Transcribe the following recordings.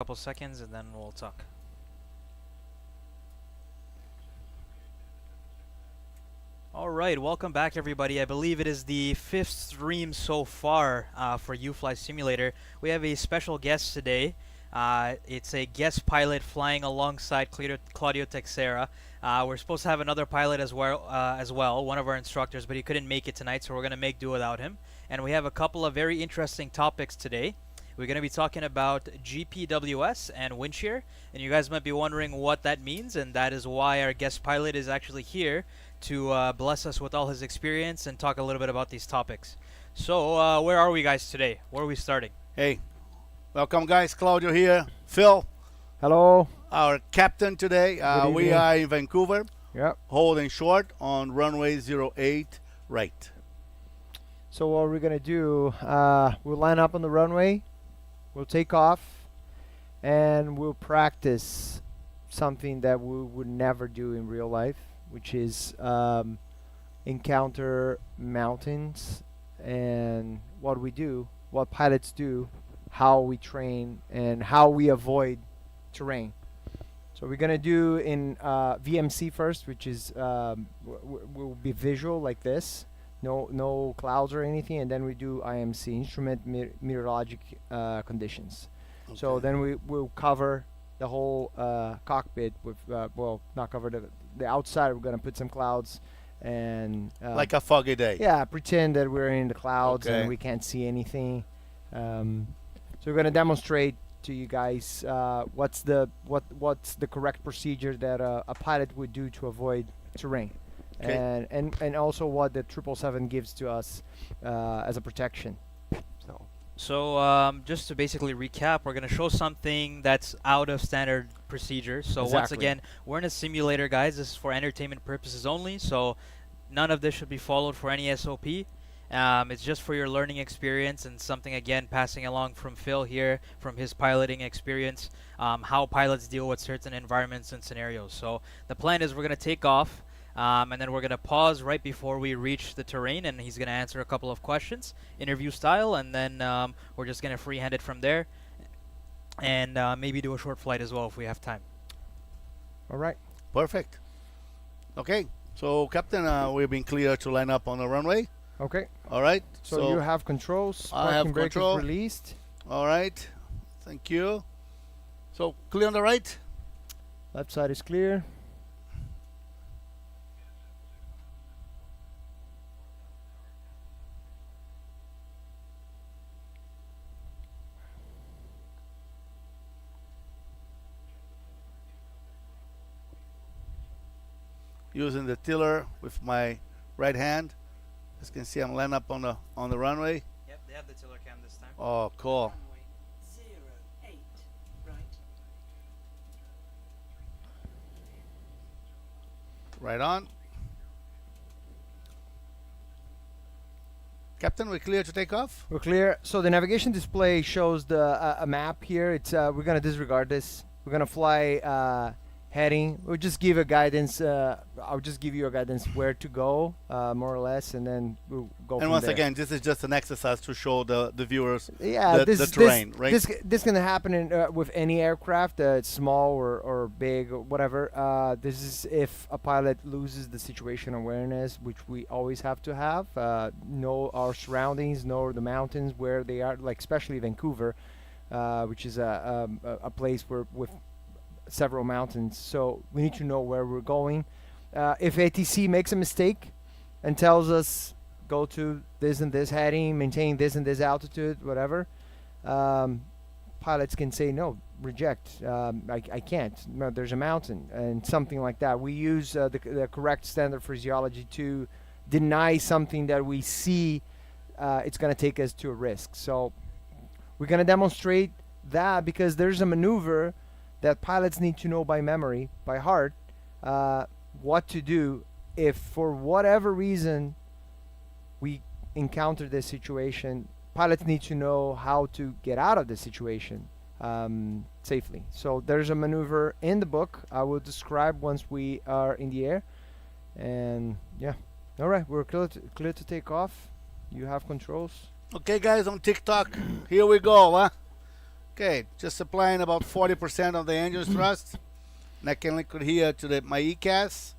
Couple seconds and then we'll talk. All right, welcome back everybody. I believe it is the 5th stream so far for UFLY Simulator. We have a special guest today. It's a guest pilot flying alongside Claudio Texera. We're supposed to have another pilot as well, one of our instructors, but he couldn't make it tonight, so we're going to make do without him. And we have a couple of very interesting topics today. We're going to be talking about GPWS and Windshear, and you guys might be wondering what that means, and that is why our guest pilot is actually here to bless us with all his experience and talk a little bit about these topics. So, where are we guys today? Where are we starting? Hey, welcome guys, Claudio here. Phil, hello. Our captain today. We are in Vancouver, holding short on runway 08 right. So what we're going to do, we'll line up on the runway. We'll take off and we'll practice something that we would never do in real life, which is encounter mountains and what we do, what pilots do, how we train, and how we avoid terrain. So we're going to do in VMC first, which is will be visual like this. No clouds or anything, and then we do IMC, instrument meteorologic conditions. Okay. So then we will cover the whole cockpit with well, not cover the outside. We're gonna put some clouds and like a foggy day. Yeah, pretend that we're in the clouds and we can't see anything. So we're gonna demonstrate to you guys what's the correct procedure that a pilot would do to avoid terrain. Okay. And also what the 777 gives to us as a protection. So just to basically recap, we're going to show something that's out of standard procedure. So once again, we're in a simulator, guys. This is for entertainment purposes only. So none of this should be followed for any SOP. It's just for your learning experience and something, again, passing along from Phil here, from his piloting experience, how pilots deal with certain environments and scenarios. So the plan is we're going to take off. And then we're going to pause right before we reach the terrain, and he's going to answer a couple of questions, interview style, and then we're just going to freehand it from there, and maybe do a short flight as well if we have time. All right. Perfect. Okay. So, Captain, we've been clear to line up on the runway. Okay. All right. So you have controls. I have brake control. Is released. All right. Thank you. So, clear on the right. Left side is clear. Using the tiller with my right hand. As you can see, I'm lined up on the runway. Yep, they have the tiller cam this time. Oh, cool. Runway 08 right. Right on. Captain, we're clear to take off? We're clear. So the navigation display shows the a map here. It's we're gonna disregard this. We're gonna fly heading. We'll just give a guidance. I'll just give you a guidance where to go, more or less, and then we'll go. And once again, this is just an exercise to show the viewers the terrain, right? This can happen in, with any aircraft, small or big or whatever. This is if a pilot loses the situation awareness, which we always have to have. Know our surroundings, know the mountains where they are, like especially Vancouver, which is a place where with several mountains, so we need to know where we're going. If ATC makes a mistake and tells us go to this and this heading, maintain this and this altitude, whatever, pilots can say no, reject. I can't. No, there's a mountain and something like that. We use the correct standard phraseology to deny something that we see it's going to take us to a risk. So we're going to demonstrate that because there's a maneuver that pilots need to know by memory, by heart, what to do if for whatever reason we encounter this situation. Pilots need to know how to get out of the situation safely. So there's a maneuver in the book I will describe once we are in the air. And yeah, all right, we're clear to take off. You have controls. Okay, guys, on TikTok, here we go, huh? Okay, just applying about 40% of the engine thrust. And I can link it here to my ECAS.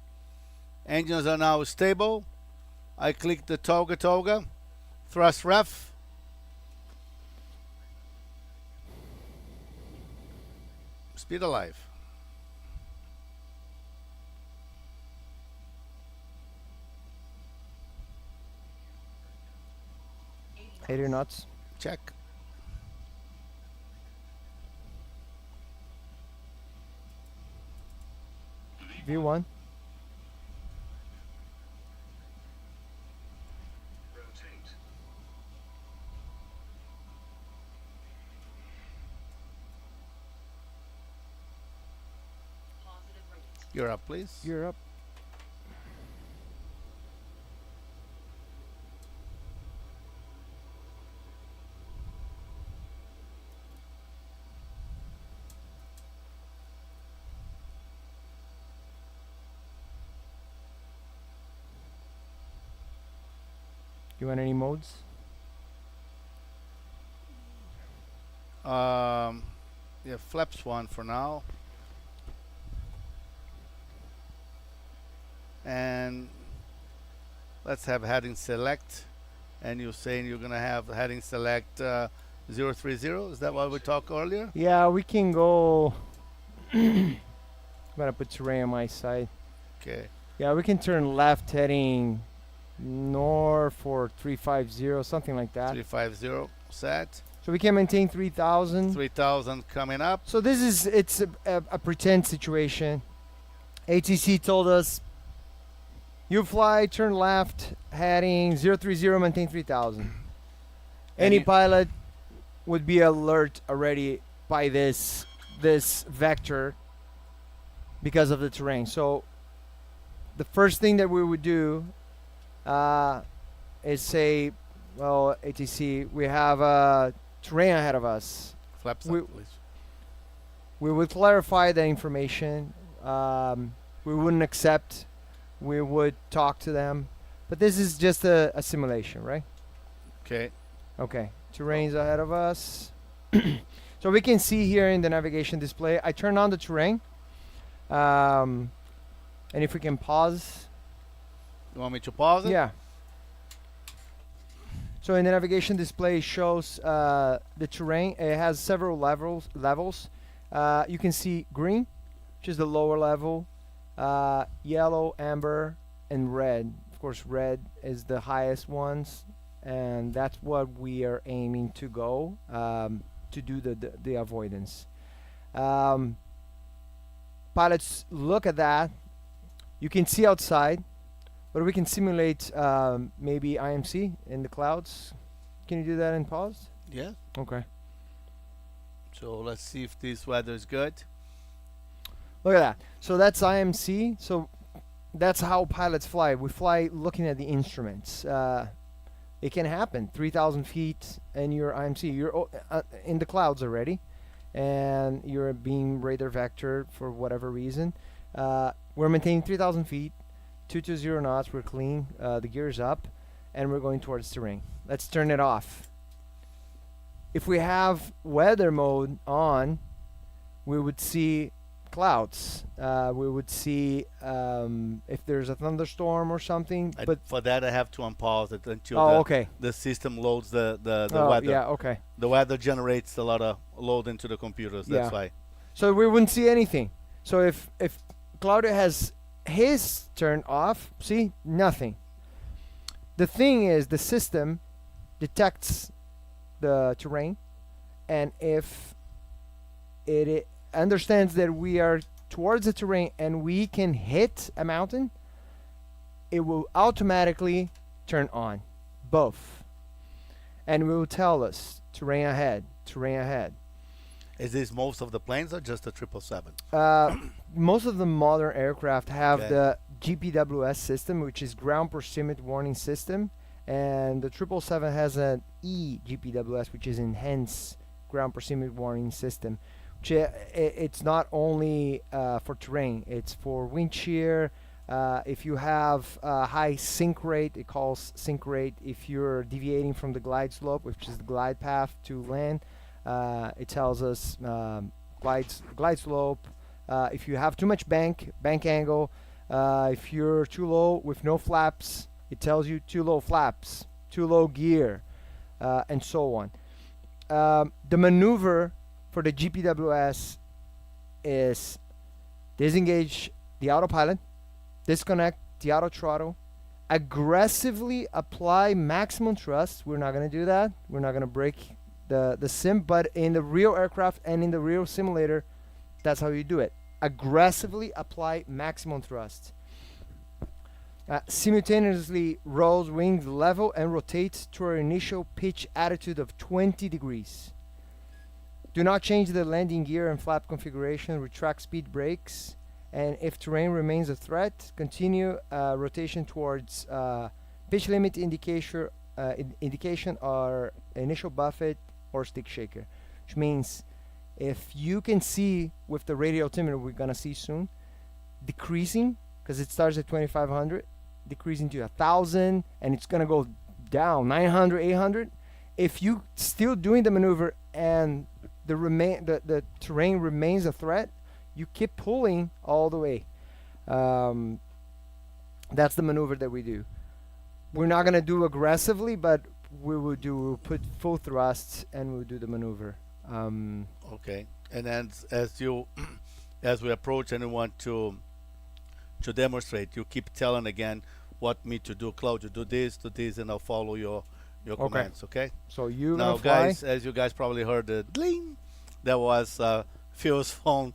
Engines are now stable. I click the toga, thrust ref. Speed alive. Eighty knots. Check. V1. You're up, please. You're up. You want any modes? Yeah, flaps one for now. And let's have heading select. And you're saying you're gonna have heading select 030. Is that what we talked earlier? Yeah, we can go. I'm gonna put terrain on my side. Okay. Yeah, we can turn left heading north for 350, something like that. 350 set. So we can maintain 3,000. 3,000 coming up. So this is it's a pretend situation. ATC told us you fly, turn left, heading 030, maintain 3,000. Any pilot would be alert already by this vector because of the terrain. So the first thing that we would do is say, well, ATC, we have terrain ahead of us. Flaps up, please. We would clarify the information. We wouldn't accept. We would talk to them. But this is just a simulation, right? Okay. Okay. Terrain's ahead of us. So we can see here in the navigation display, I turn on the terrain. And if we can pause. You want me to pause it? Yeah. So in the navigation display it shows the terrain. It has several levels. You can see green, which is the lower level, yellow, amber, and red. Of course, red is the highest ones, and that's what we are aiming to go to do the avoidance. Pilots look at that. You can see outside, but we can simulate maybe IMC in the clouds. Can you do that in pause? Yeah. Okay. So let's see if this weather is good. Look at that. So that's IMC. So that's how pilots fly. We fly looking at the instruments. It can happen. 3,000 feet and you're IMC. You're in the clouds already. And you're being radar vector for whatever reason. We're maintaining 3,000 feet. 220 knots. We're clean. The gear's up. And we're going towards terrain. Let's turn it off. If we have weather mode on, we would see clouds. We would see if there's a thunderstorm or something. But for that, I have to unpause it until the system loads the weather. Yeah, okay. The weather generates a lot of load into the computers. That's why. So we wouldn't see anything. So if Claudio has his turned off, see nothing. The thing is, the system detects the terrain, and if it understands that we are towards the terrain and we can hit a mountain, it will automatically turn on both, and it will tell us terrain ahead, terrain ahead. Is this most of the planes or just the 777? Most of the modern aircraft have the GPWS system, which is ground proximity warning system, and the 777 has an eGPWS, which is enhanced ground proximity warning system. Which it's not only for terrain; it's for wind shear. If you have a high sink rate, it calls sink rate. If you're deviating from the glide slope, which is the glide path to land, It tells us glide slope. If you have too much bank angle, if you're too low with no flaps, it tells you too low flaps, too low gear, and so on. The maneuver for the GPWS is disengage the autopilot, disconnect the auto throttle, aggressively apply maximum thrust. We're not going to do that. We're not going to break the sim, but in the real aircraft and in the real simulator, that's how you do it. Aggressively apply maximum thrust. Simultaneously rolls wings level and rotates to our initial pitch attitude of 20 degrees. Do not change the landing gear and flap configuration. Retract speed brakes. And if terrain remains a threat, continue rotation towards pitch limit indication or initial buffet or stick shaker. Which means if you can see with the radio altimeter we're going to see soon, decreasing, because it starts at 2500, decreasing to 1000, and it's going to go down 900, 800. If you still doing the maneuver and the terrain remains a threat, you keep pulling all the way. That's the maneuver that we do. We're not going to do aggressively, but we'll put full thrusts and we'll do the maneuver. Okay. And then as we approach and we want to demonstrate, you keep telling again what me to do. Claudio, do this, and I'll follow your commands. Okay. So you now, fly. guys, as you guys probably heard the ding, that was Phil's phone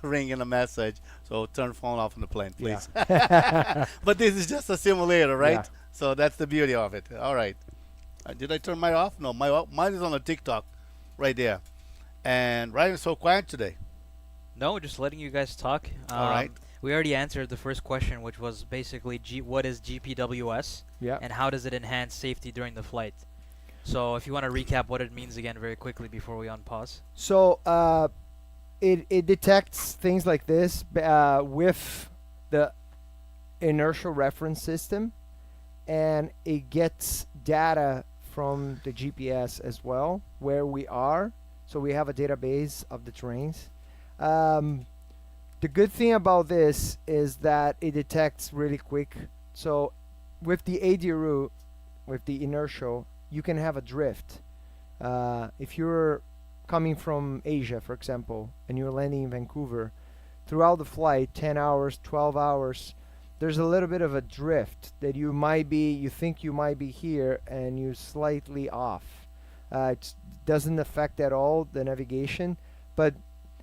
ringing a message. So turn phone off on the plane, please. Yeah. But this is just a simulator, right? Yeah. So that's the beauty of it. All right. Did I turn mine off? No, mine is on the TikTok right there. And Ryan's so quiet today. No, just letting you guys talk. All right. We already answered the first question, which was basically what is GPWS Yeah. and how does it enhance safety during the flight? So if you want to recap what it means again very quickly before we unpause. So it detects things like this with the inertial reference system, and it gets data from the GPS as well, where we are. So we have a database of the terrains. The good thing about this is that it detects really quick. So with the ADRU, with the inertial, you can have a drift. If you're coming from Asia, for example, and you're landing in Vancouver, throughout the flight, 10 hours, 12 hours, there's a little bit of a drift that you think you might be here and you're slightly off. It doesn't affect at all the navigation, but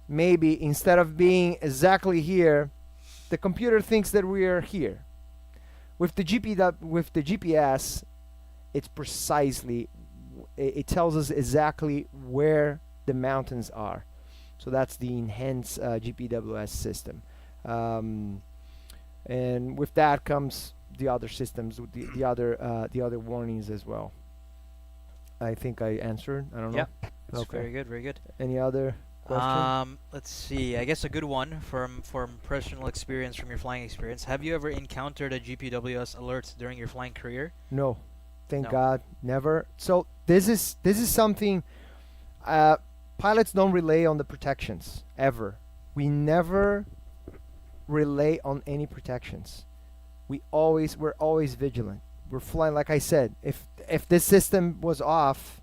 maybe instead of being exactly here, the computer thinks that we are here. With the GPS, it's precisely, it tells us exactly where the mountains are. So that's the enhanced GPWS system. And with that comes the other systems, the other warnings as well. I think I answered. I don't know. Yeah. Okay. Very good, very good. Any other question? Let's see. I guess a good one from personal experience, from your flying experience. Have you ever encountered a GPWS alert during your flying career? No, thank No. God, never. So this is something. Pilots don't rely on the protections ever. We never rely on any protections. We're always vigilant. We're flying, like I said. If this system was off,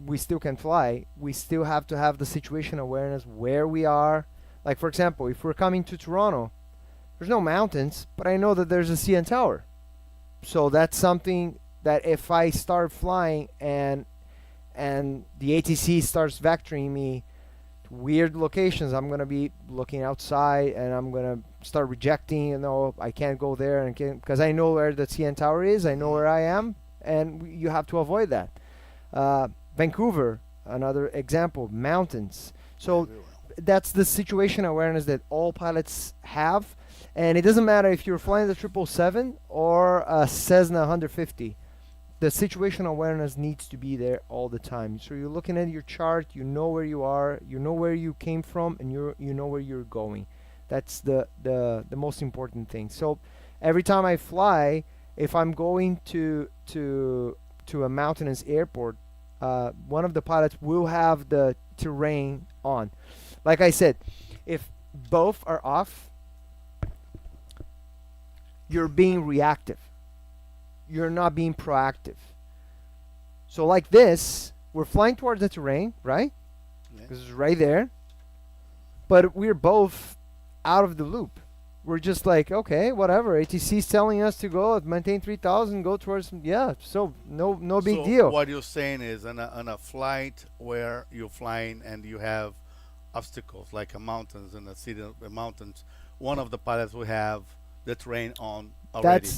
we still can fly. We still have to have the situation awareness where we are. Like, for example, if we're coming to Toronto, there's no mountains, but I know that there's a CN Tower. So that's something that if I start flying and the ATC starts vectoring me to weird locations, I'm going to be looking outside and I'm going to start rejecting, I can't go there, and because I know where the CN Tower is, I know where I am, and you have to avoid that. Vancouver, another example, mountains. So that's the situation awareness that all pilots have, and it doesn't matter if you're flying the 777 or a Cessna 150. The situation awareness needs to be there all the time. So you're looking at your chart, you know where you are, you know where you came from, and you know where you're going. That's the most important thing. So every time I fly, if I'm going to a mountainous airport, one of the pilots will have the terrain on. Like I said, if both are off, you're being reactive. You're not being proactive. So like this, we're flying towards the terrain, right? Yeah. This is right there. But we're both out of the loop. We're just like, okay, whatever. ATC is telling us to go maintain 3,000, go towards, yeah. So no big So deal. what you're saying is on a flight where you're flying and you have obstacles like a mountains in the city of the mountains, one of the pilots will have the terrain on already.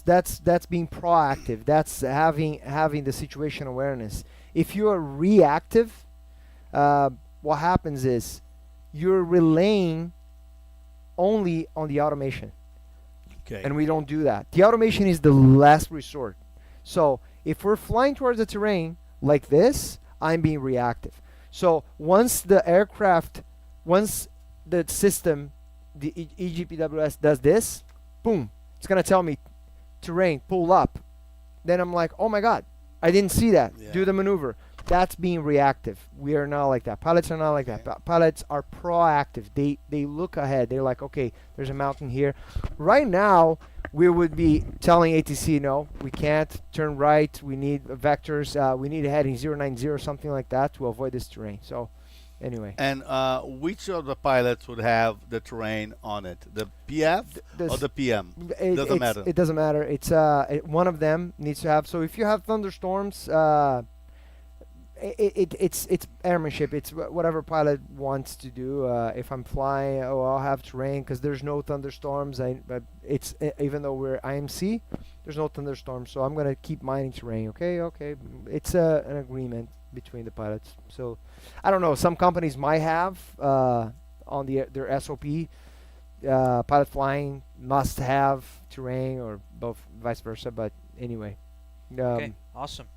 That's being proactive. That's having the situation awareness. If you are reactive, what happens is you're relaying only on the automation, Okay. and we don't do that. The automation is the last resort. So if we're flying towards the terrain like this, I'm being reactive. So once the system, the EGPWS does this, boom, it's gonna tell me terrain, pull up. Then I'm like, oh my god, I didn't see that. Yeah. Do the maneuver. That's being reactive. We are not like that. Pilots are not like that. Pilots are proactive. They look ahead. They're like, okay, there's a mountain here. Right now, we would be telling ATC, no, we can't turn right. We need vectors. We need a heading 090, something like that, to avoid this terrain. So, anyway. And which of the pilots would have the terrain on it? The PF or the PM? Doesn't matter. It doesn't matter. It's one of them needs to have. So if you have thunderstorms, it's airmanship. It's whatever pilot wants to do. If I'm flying, I'll have terrain because there's no thunderstorms. But it's even though we're IMC, there's no thunderstorms. So I'm gonna keep mining terrain. Okay. It's an agreement between the pilots. So I don't know. Some companies might have on their SOP. Pilot flying must have terrain, or both, vice versa. But anyway. Okay, awesome.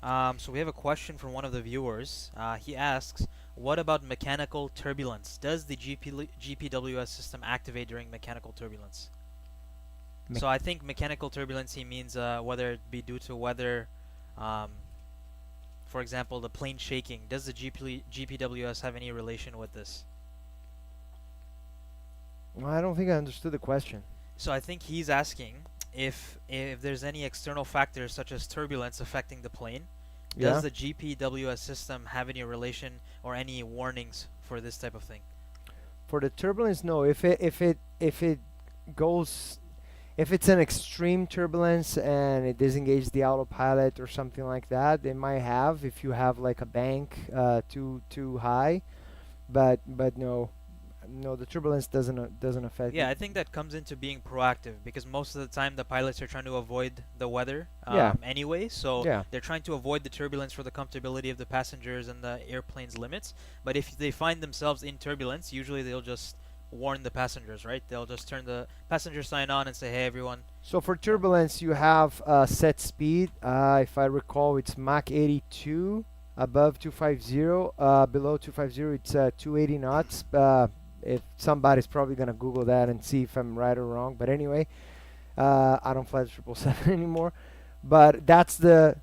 So we have a question from one of the viewers. He asks, what about mechanical turbulence? Does the GPWS system activate during mechanical turbulence? So I think mechanical turbulence, he means whether it be due to weather, for example, the plane shaking. Does the GPWS have any relation with this? Well, I don't think I understood the question. So I think he's asking if there's any external factors such as turbulence affecting the plane. Yeah. Does the GPWS system have any relation or any warnings for this type of thing? For the turbulence, no. If it goes, if it's an extreme turbulence and it disengages the autopilot or something like that, they might have. If you have like a bank too high, but no, the turbulence doesn't affect. Yeah, I think that comes into being proactive because most of the time the pilots are trying to avoid the weather anyway. So they're trying to avoid the turbulence for the comfortability of the passengers and the airplane's limits. But if they find themselves in turbulence, usually they'll just warn the passengers, right? They'll just turn the passenger sign on and say, hey, everyone. So for turbulence, you have set speed. If I recall, it's Mach 82. Above 250, below 250, it's 280 knots. If somebody's probably gonna Google that and see if I'm right or wrong, but anyway, I don't fly the 777 anymore. But that's the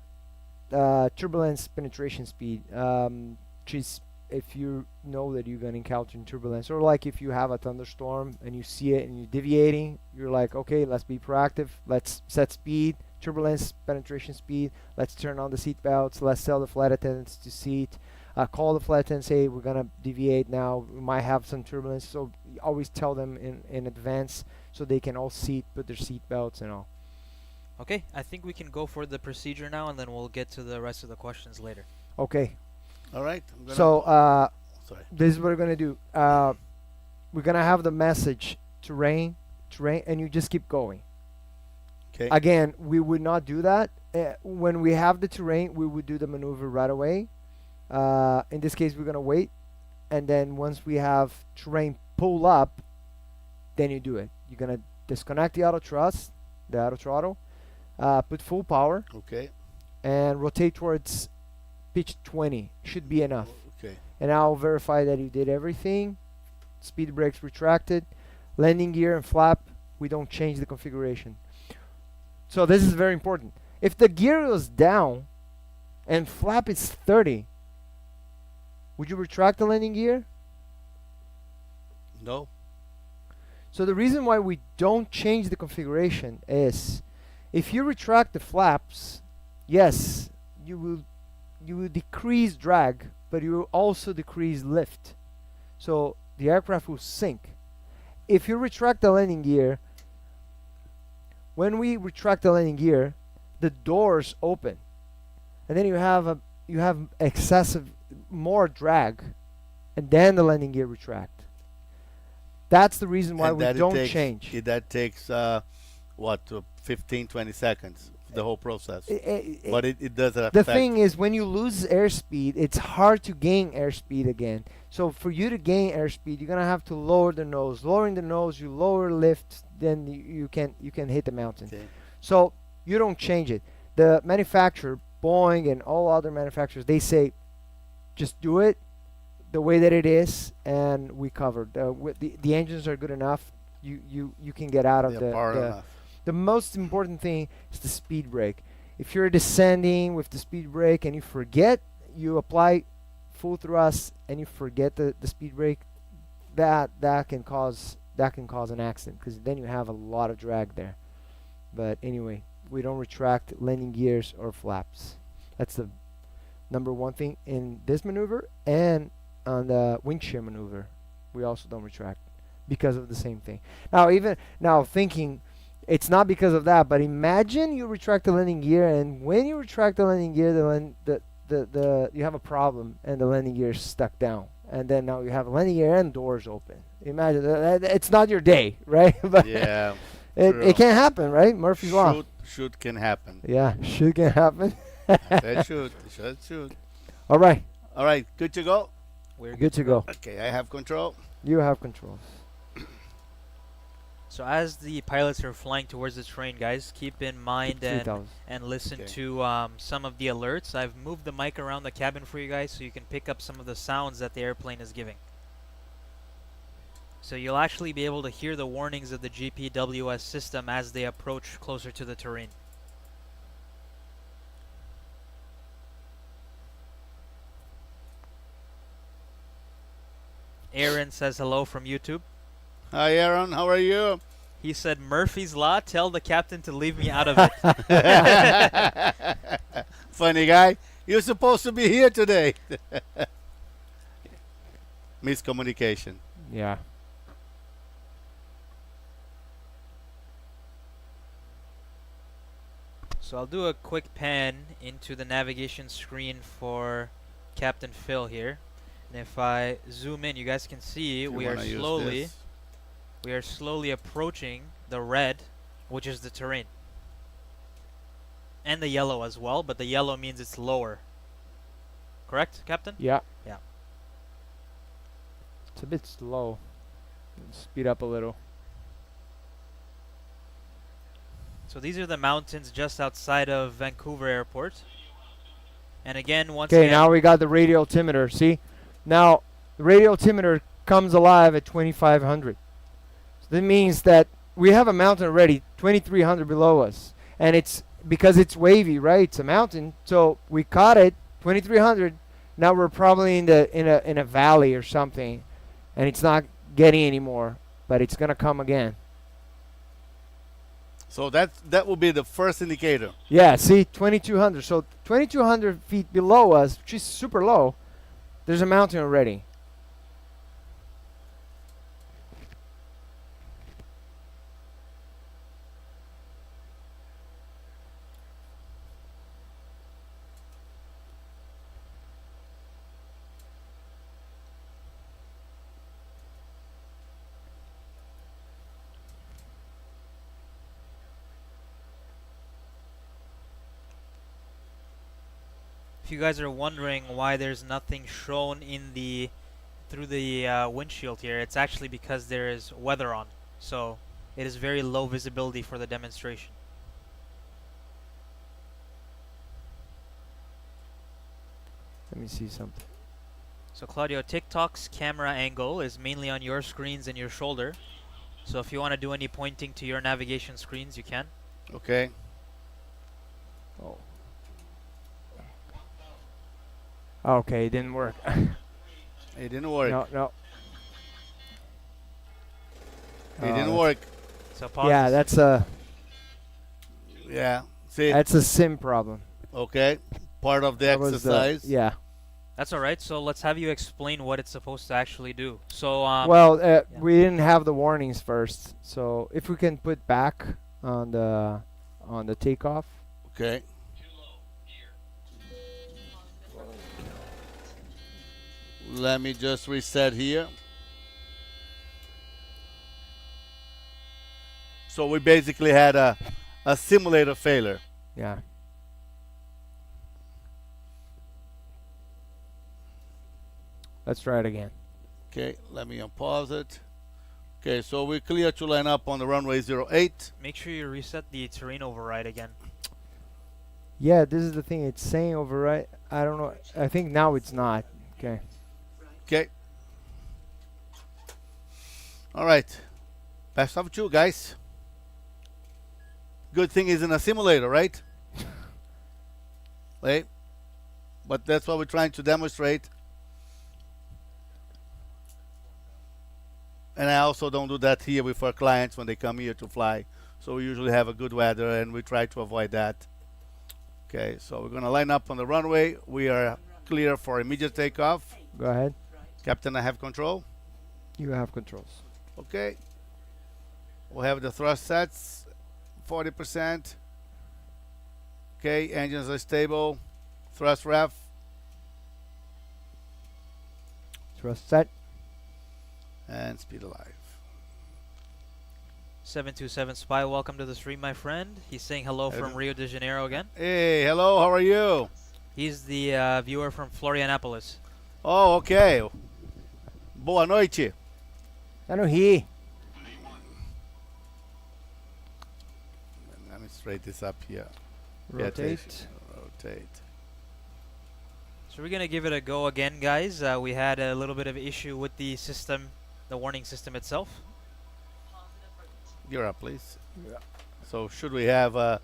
turbulence penetration speed, which is if you know that you're gonna encounter turbulence, or like if you have a thunderstorm and you see it and you're deviating, you're like, okay, let's be proactive. Let's set speed, turbulence penetration speed. Let's turn on the seat belts. Let's tell the flight attendants to seat. Call the flight attendant, say we're gonna deviate now. We might have some turbulence, so always tell them in advance so they can all put their seat belts and all. Okay, I think we can go for the procedure now, and then we'll get to the rest of the questions later. Okay. All right. So sorry. this is what we're gonna do. We're gonna have the message terrain, and you just keep going. Okay. Again, we would not do that when we have the terrain. We would do the maneuver right away. In this case, we're gonna wait, and then once we have terrain pull up, then you do it. You're gonna disconnect the auto throttle, put full power, Okay. and rotate towards pitch 20. Should be enough. Okay. And I'll verify that you did everything. Speed brakes retracted, landing gear and flap. We don't change the configuration. So this is very important. If the gear was down and flap is 30, would you retract the landing gear? No. So the reason why we don't change the configuration is if you retract the flaps, yes, you will decrease drag, but you will also decrease lift. So the aircraft will sink. If you retract the landing gear, when we retract the landing gear, the doors open, and then you have excessive more drag, and then the landing gear retract. That's the reason why And we that don't takes, change. That takes what, 15, 20 seconds, the whole process. But it does affect. The thing is, when you lose airspeed, it's hard to gain airspeed again. So for you to gain airspeed, you're gonna have to lower the nose. Lowering the nose, you lower lift, then you can hit the mountain. Okay. So you don't change it. The manufacturer, Boeing and all other manufacturers, they say, just do it the way that it is, and we covered. The engines are good enough. You can get out of They're far the enough. the most important thing is the speed brake. If you're descending with the speed brake and you forget, you apply full thrust and you forget the speed brake, that can cause an accident, because then you have a lot of drag there. But anyway, we don't retract landing gears or flaps. That's the number one thing in this maneuver, and on the Windshear maneuver, we also don't retract because of the same thing. Now thinking, it's not because of that, but imagine you retract the landing gear, and when you retract the landing gear, you have a problem, and the landing gear is stuck down, and then now you have a landing gear and doors open. Imagine it's not your day, right? But Yeah. it can happen, right? Murphy's law. Should can happen. Yeah, should can happen. That should. All right, All right, good to go. We're good to go. Okay, I have control. You have control. So as the pilots are flying towards the terrain, guys, keep in mind 3,000. and listen Okay. to some of the alerts. I've moved the mic around the cabin for you guys so you can pick up some of the sounds that the airplane is giving. So you'll actually be able to hear the warnings of the GPWS system as they approach closer to the terrain. Aaron says hello from YouTube. Hi, Aaron. How are you? He said, Murphy's Law, tell the captain to leave me out of it. Funny guy. You're supposed to be here today. Miscommunication. Yeah. So I'll do a quick pan into the navigation screen for Captain Phil here. And if I zoom in, you guys can see If you we are wanna use slowly approaching the red, which is the terrain. And the yellow as well, but the yellow means it's lower. Correct, Captain? Yeah. Yeah. It's a bit slow. Speed up a little. So these are the mountains just outside of Vancouver Airport. And again, once Okay, again, now we got the radial altimeter. See? Now, the radial altimeter comes alive at 2,500. So that means that we have a mountain already, 2,300 below us. And it's because it's wavy, right? It's a mountain. So we caught it, 2,300. Now we're probably in a valley or something. And it's not getting anymore. But it's going to come again. So that will be the first indicator. Yeah, see, 2,200. So 2,200 feet below us, which is super low, there's a mountain already. if you guys are wondering why there's nothing shown in through the windshield here, it's actually because there is weather on. So it is very low visibility for the demonstration. Let me see something. So Claudio, TikTok's camera angle is mainly on your screens and your shoulder. So if you want to do any pointing to your navigation screens, you can. Okay. Oh. Okay, it didn't work. It didn't work. No, no. It didn't that's- work. So pause. Yeah, this. Yeah. See. that's a sim problem. Okay. Part of the That was exercise. yeah. That's all right. So let's have you explain what it's supposed to actually do. So Well, yeah. we didn't have the warnings first, so if we can put back on the takeoff. Okay. Let me just reset here. So we basically had a simulator failure. Yeah. Let's try it again. Okay, let me unpause it. Okay, so we're clear to line up on the runway 08. Make sure you reset the terrain override again. Yeah, this is the thing. It's saying override. I don't know. I think now it's not. Okay. Okay. All right. Best of two, guys. Good thing is in a simulator, right? Right? But that's what we're trying to demonstrate. And I also don't do that here with our clients when they come here to fly. So we usually have a good weather and we try to avoid that. Okay, so we're going to line up on the runway. We are clear for immediate takeoff. Go ahead. Captain, I have control. You have controls. Okay. We'll have the thrust sets, 40%. Okay, engines are stable. Thrust ref. Thrust set. And speed alive. 727 Spy, welcome to the stream, my friend. He's saying hello from Rio de Janeiro again. Hey, hello, how are you? He's the viewer from Florianopolis. Oh, okay. Boa noite. Ano he? Let me straighten this up here. Pay Rotate. attention. Rotate. So we're going to give it a go again, guys. We had a little bit of issue with the system, the warning system itself. Gear up, please. Yeah. So should we have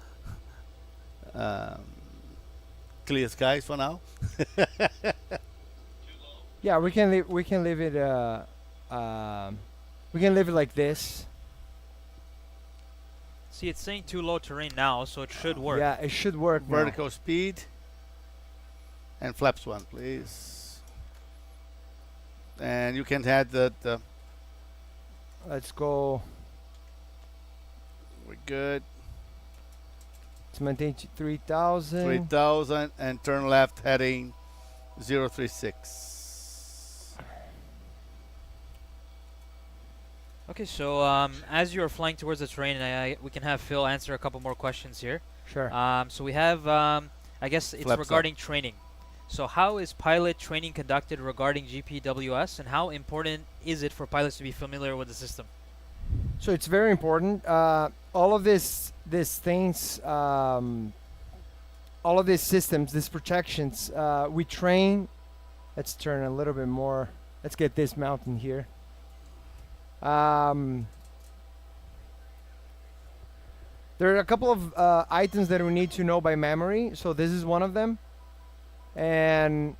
clear skies for now? Yeah, we can leave. We can leave it. We can leave it like this. See, it's saying too low terrain now, so it should work. Yeah, it should work. now. Vertical speed. And flaps one, please. And you can add the Let's go. we're good. Let's maintain 3,000. 3000 and turn left heading 036. Okay, so as you're flying towards the terrain, we can have Phil answer a couple more questions here. Sure. So we have, I guess it's Flaps regarding training. So how is pilot training conducted regarding GPWS, and how important is it for pilots to be familiar with the system? So it's very important. All of these things, all of these systems, these protections, we train. Let's turn a little bit more. Let's get this mountain here. There are a couple of items that we need to know by memory. So this is one of them. And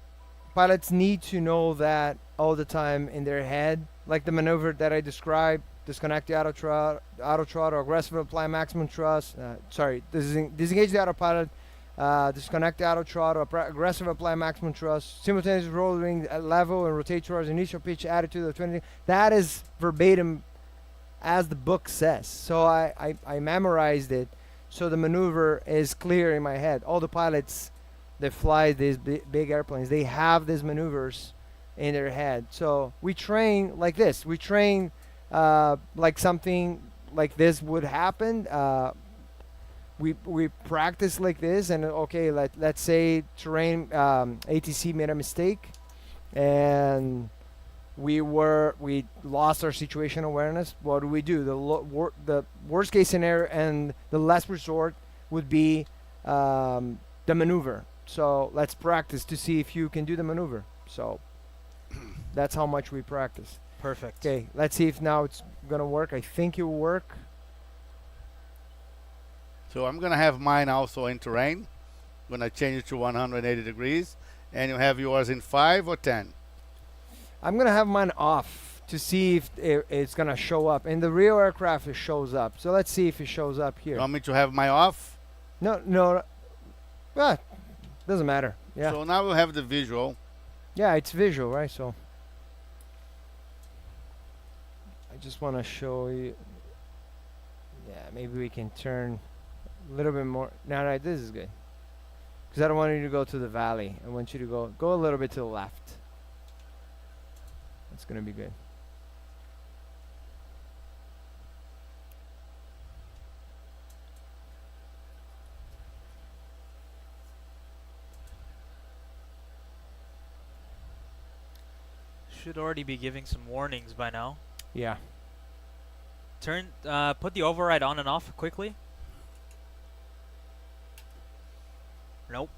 pilots need to know that all the time in their head, like the maneuver that I described. Disconnect the auto throttle, aggressive apply maximum thrust. Disengage the autopilot, disconnect the auto throttle, aggressive apply maximum thrust, simultaneous rolling at level and rotate towards initial pitch attitude of 20. That is verbatim as the book says. So I memorized it, so the maneuver is clear in my head. All the pilots that fly these big airplanes, they have these maneuvers in their head. So we train like this. We train like something like this would happen. We practice like this, and okay, let's say terrain ATC made a mistake, and we lost our situation awareness. What do we do? The worst case scenario and the last resort would be the maneuver. So let's practice to see if you can do the maneuver. So that's how much we practice. Perfect. Okay, let's see if now it's gonna work. I think it will work. So I'm gonna have mine also in terrain. I'm gonna change it to 180 degrees, And you have yours in 5 or 10. I'm gonna have mine off to see if it's gonna show up. In the real aircraft, it shows up. So let's see if it shows up You here. want me to have my off? No. Ah, doesn't matter. Yeah. So now we'll have the visual. Yeah, it's visual, right? So I just want to show you. Yeah, maybe we can turn a little bit more. No, this is good. Because I don't want you to go to the valley. I want you to go a little bit to the left. That's gonna be good. Should already be giving some warnings by now. Yeah. Put the override on and off quickly. Nope.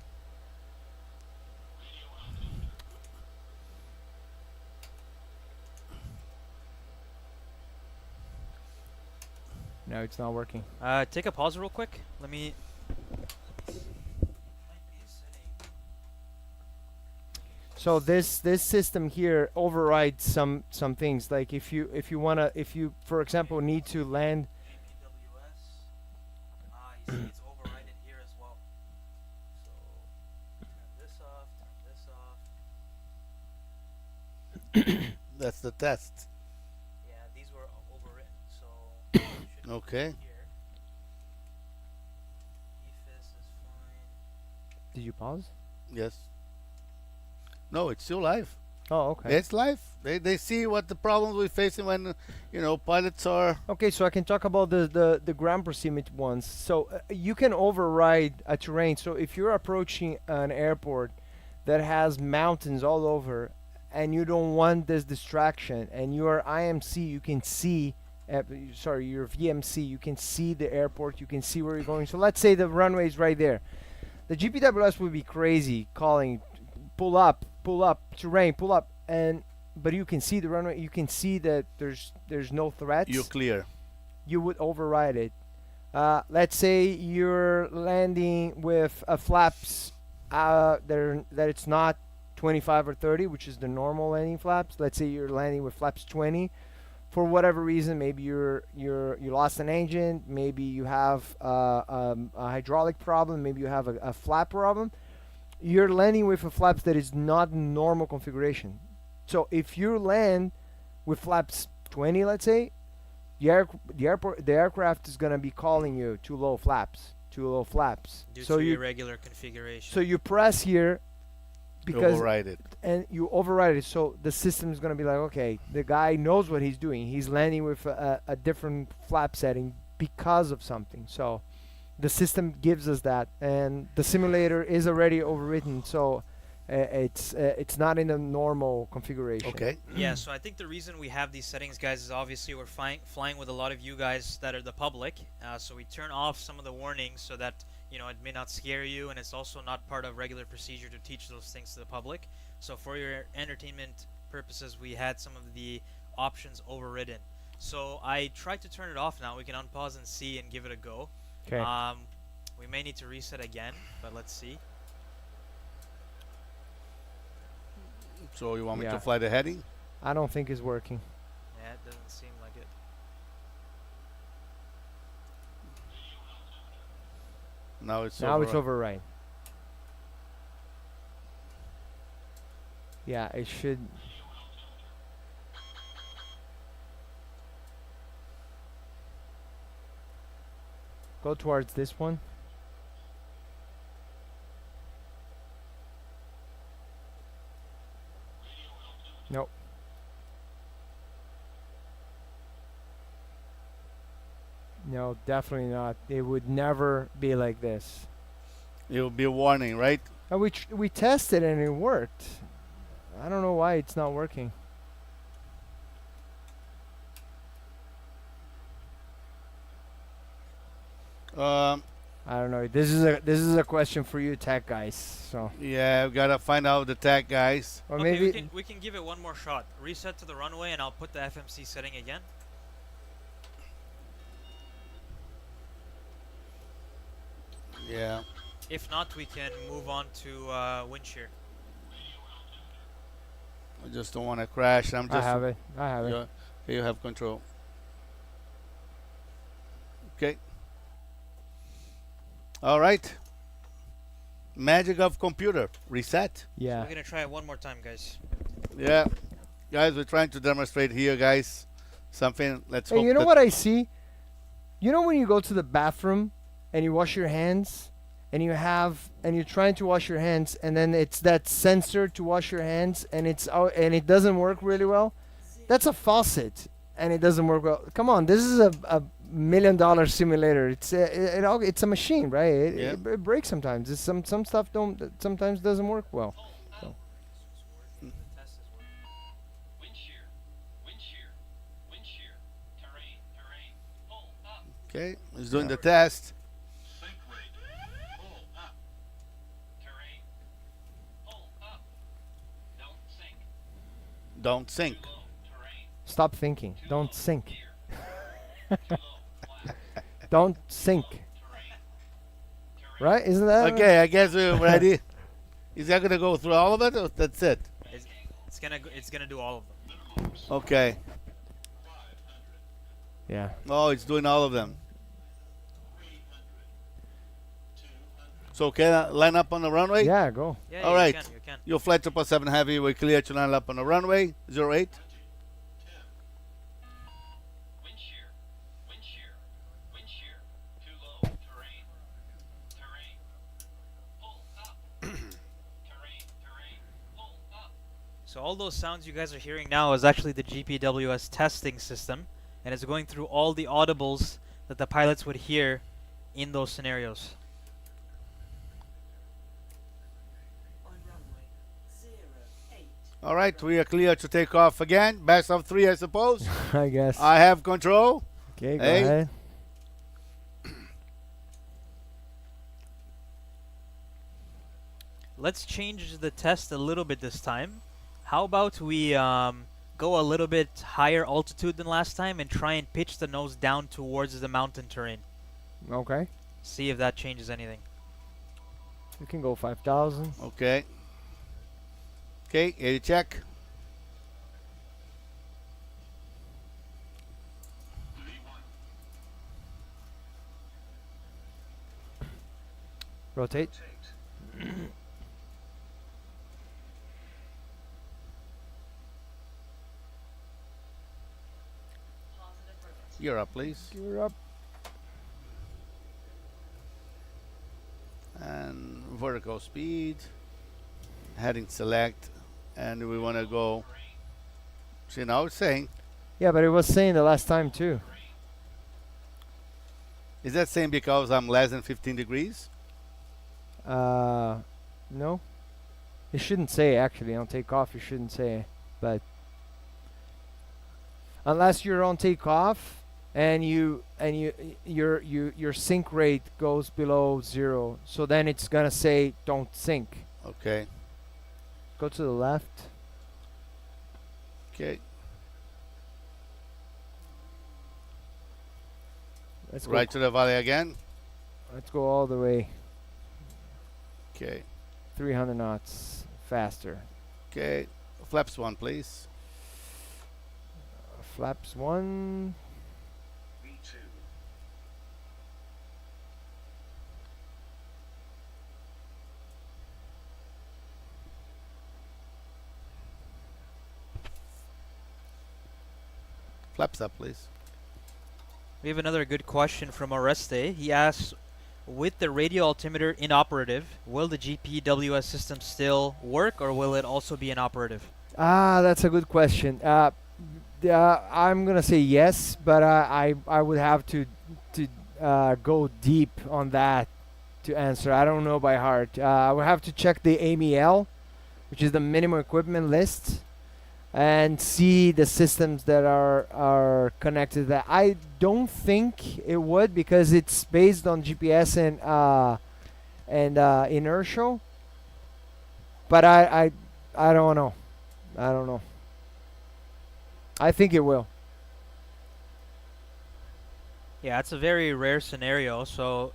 No, it's not working. Take a pause real quick. Let me. So this system here overrides some things. Like if you for example need to land. GPWS. You see it's overridden here as well. So turn this off. That's the test. Yeah, these were overwritten, so it should be Okay. here. EFIS is fine. Did you pause? Yes. No, it's still live. Oh, okay. It's live. They see what the problems we're facing when, pilots are. Okay, so I can talk about the ground proximity ones. So you can override a terrain. So if you're approaching an airport that has mountains all over, and you don't want this distraction, and your IMC, you can see, your VMC, you can see the airport, you can see where you're going. So let's say the runway is right there. The GPWS would be crazy calling, pull up, terrain, pull up, but you can see the runway, you can see that there's no threats. You're clear. You would override it. Let's say you're landing with flaps that it's not 25 or 30, which is the normal landing flaps. Let's say you're landing with flaps 20. For whatever reason, maybe you lost an engine, maybe you have a hydraulic problem, maybe you have a flap problem. You're landing with a flaps that is not normal configuration. So if you land with flaps 20, let's say, the aircraft is gonna be calling you too low flaps. Due So to you irregular configuration. so you press here because Override it. and you override it. So the system is gonna be like, okay, the guy knows what he's doing. He's landing with a different flap setting because of something. So the system gives us that, and the simulator is already overwritten, so it's not in a normal configuration. Okay. Yeah, so I think the reason we have these settings, guys, is obviously we're flying with a lot of you guys that are the public. So we turn off some of the warnings so that it may not scare you, and it's also not part of regular procedure to teach those things to the public. So for your entertainment purposes, we had some of the options overridden. So I tried to turn it off now. We can unpause and see and give it a go. Okay. We may need to reset again, but let's see. So you want me Yeah. to fly the heading? I don't think it's working. Yeah, it doesn't seem like it. Now it's Now it's override. override. Yeah, it should. Go towards this one. Nope. No, definitely not. It would never be like this. It will be a warning, right? We tested and it worked. I don't know why it's not working. Um, I don't know. This is a question for you tech guys. So yeah, we gotta find out the tag guys. or Okay, maybe we can give it one more shot. Reset to the runway, and I'll put the FMC setting again. Yeah. If not, we can move on to Windshear. I just don't want to crash. I'm I just. have it. I have it. You, you have control. Okay. All right. Magic of computer. Reset. Yeah. We're gonna try it one more time, guys. Yeah. Guys, we're trying to demonstrate here, guys. Something. Let's Hey, hope you know that- what I see? You know when you go to the bathroom and you wash your hands and you're trying to wash your hands and then it's that sensor to wash your hands and it doesn't work really well? That's a faucet and it doesn't work well. Come on, this is a $1 million simulator. It's a machine, right? Yeah. It breaks sometimes. Some stuff sometimes doesn't work well. So. Okay. He's doing the test. Don't sink. Stop thinking. Don't sink. Don't sink. Right? Isn't that Okay, I guess we're ready. Is that gonna go through all of it, or that's it? It's gonna do all of them. Okay. Yeah. Oh, it's doing all of them. So can I line up on the runway? Yeah, go. Yeah, All you right. can, you can. Your flight 777 Heavy, we're clear to line up on the runway. 08. So all those sounds you guys are hearing now is actually the GPWS testing system, and it's going through all the audibles that the pilots would hear in those scenarios. On runway 08. All right, we are clear to take off again. Best of 3, I suppose. I guess. I have control. Okay, go Hey. ahead. Let's change the test a little bit this time. How about we go a little bit higher altitude than last time and try and pitch the nose down towards the mountain terrain. Okay. See if that changes anything. We can go 5,000. Okay. Okay, 80 check. Rotate. Positive rotate. Gear up, please. Gear up. And vertical speed. Heading select. And we want to go. See, now it's saying. Yeah, but it was saying the last time too. Is that saying because I'm less than 15 degrees? No. It shouldn't say actually on takeoff. You shouldn't say, but unless you're on takeoff and your sink rate goes below 0, so then it's gonna say don't sink. Okay. Go to the left. Okay. Let's go. Right to the valley again. Let's go all the way. Okay. 300 knots faster. Okay. Flaps 1, please. Flaps 1. Flaps up, please. We have another good question from Oreste. He asks, with the radio altimeter inoperative, will the GPWS system still work or will it also be inoperative? That's a good question. I'm gonna say yes, but I would have to go deep on that to answer. I don't know by heart. I would have to check the MEL, which is the minimum equipment list, and see the systems that are connected to that. I don't think it would because it's based on GPS and inertial. But I don't know. I don't know. I think it will. Yeah, it's a very rare scenario. So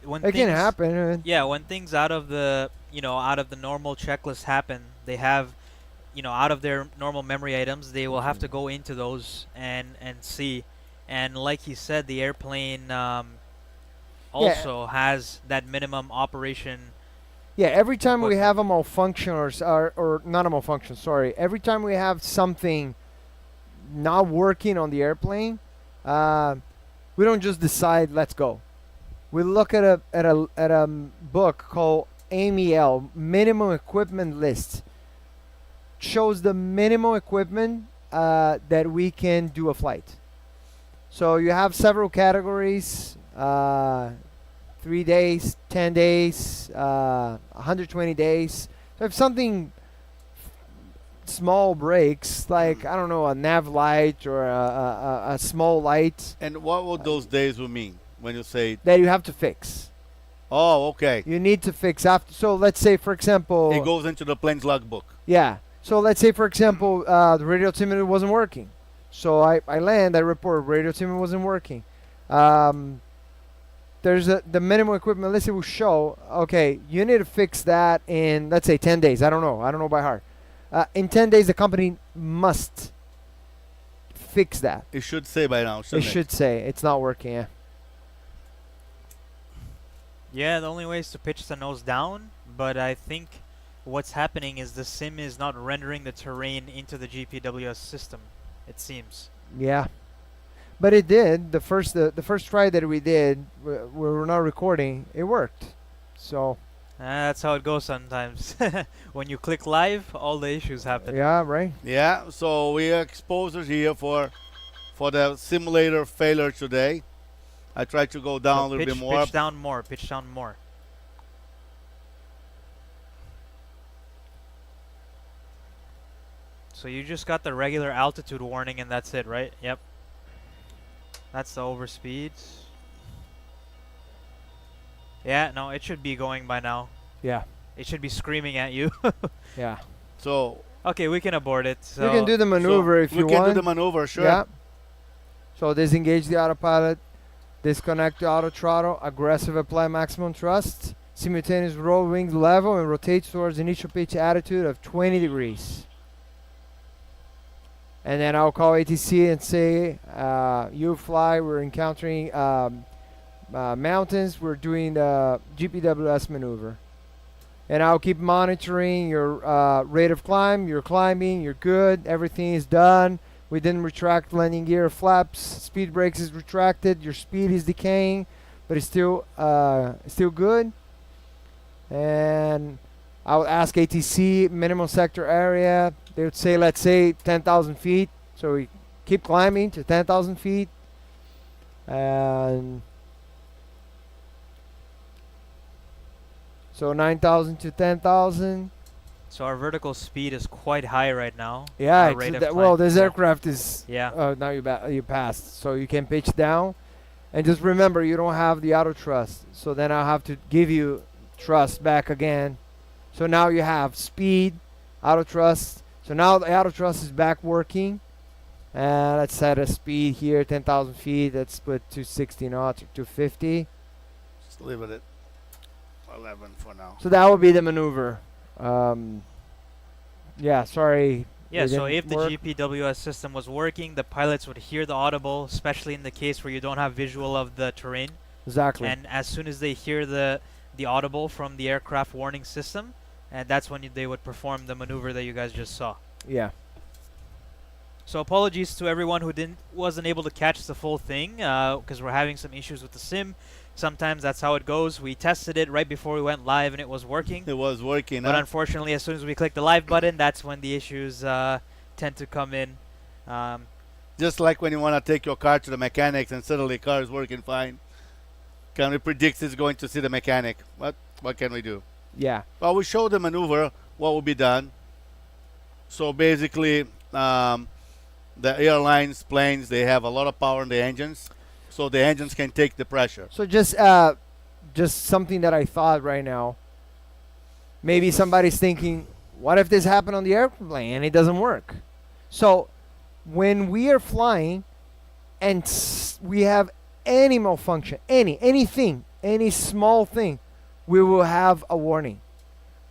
when It can happen. Yeah, when things out of the normal checklist happen, they have out of their normal memory items, they will have to go into those and see. And like he said, the airplane also has that minimum operation. Yeah, every time we equipment. have a malfunction or not a malfunction, sorry. Every time we have something not working on the airplane, we don't just decide let's go. We look at a book called MEL, Minimum Equipment List. Shows the minimum equipment that we can do a flight. So you have several categories. 3 days, 10 days, 120 days. So if something small breaks, like, I don't know, a nav light or a small light, And what would those days would mean when you say, that you have to fix. oh, okay, You need to fix after. So let's say, for example, it goes into the plane's logbook. yeah. So let's say, for example, the radio altimeter wasn't working. So I land, I report radio altimeter wasn't working. There's the minimum equipment list. It will show, okay, you need to fix that in, let's say, 10 days. I don't know by heart. In 10 days, the company must fix that. It should say by now, It shouldn't it? should say it's not working. Yeah. Yeah, the only way is to pitch the nose down, but I think what's happening is the sim is not rendering the terrain into the GPWS system, it seems. Yeah. But it did. The first try that we did, we were not recording. It worked. So That's how it goes sometimes. When you click live, all the issues happen. yeah, right. Yeah, so we are exposers here for the simulator failure today. I tried to go down So a little pitch, bit more. pitch down more, pitch down more. So you just got the regular altitude warning and that's it, right? Yep. That's the overspeed. Yeah, no, it should be going by now. Yeah. It should be screaming at you. Yeah. So Okay, we can abort it. So You can do the maneuver if you we can want. do the maneuver, sure. Yeah. So disengage the autopilot, disconnect the auto throttle, aggressive apply maximum thrust, simultaneous roll wings level and rotate towards initial pitch attitude of 20 degrees. And then I'll call ATC and say, UFLY, we're encountering mountains, we're doing the GPWS maneuver. And I'll keep monitoring your rate of climb, you're climbing, you're good, everything is done. We didn't retract landing gear flaps, speed brakes is retracted, your speed is decaying, but it's still good. And I'll ask ATC minimum sector area. They would say, let's say 10,000 feet. So we keep climbing to 10,000 feet. And so 9,000 to 10,000. So our vertical speed is quite high right now. Yeah, Our it's rate of well, climb. this Yeah. aircraft is. Yeah. Now you passed, so you can pitch down, and just remember you don't have the auto thrust. So then I'll have to give you thrust back again. So now you have speed, auto thrust. So now the auto thrust is back working. And let's set a speed here, 10,000 feet. Let's put 260 knots or 250. Just leave it at 11 for now. So that would be the maneuver. Yeah, sorry. Yeah, it so didn't if the work. GPWS system was working, the pilots would hear the audible, especially in the case where you don't have visual of the terrain. Exactly. And as soon as they hear the audible from the aircraft warning system, and that's when they would perform the maneuver that you guys just saw. Yeah. So apologies to everyone who wasn't able to catch the full thing, because we're having some issues with the sim. Sometimes that's how it goes. We tested it right before we went live and it was working. It was working. But Huh? unfortunately, as soon as we click the live button, that's when the issues tend to come in. Just like when you want to take your car to the mechanics and suddenly the car is working fine. Kind of predicts it's going to see the mechanic. What can we do? Yeah. Well, we show the maneuver, what will be done. So basically, the airlines, planes, they have a lot of power in the engines. So the engines can take the pressure. So just something that I thought right now. Maybe somebody's thinking, what if this happened on the airplane and it doesn't work? So when we are flying and we have any malfunction, anything, any small thing, we will have a warning.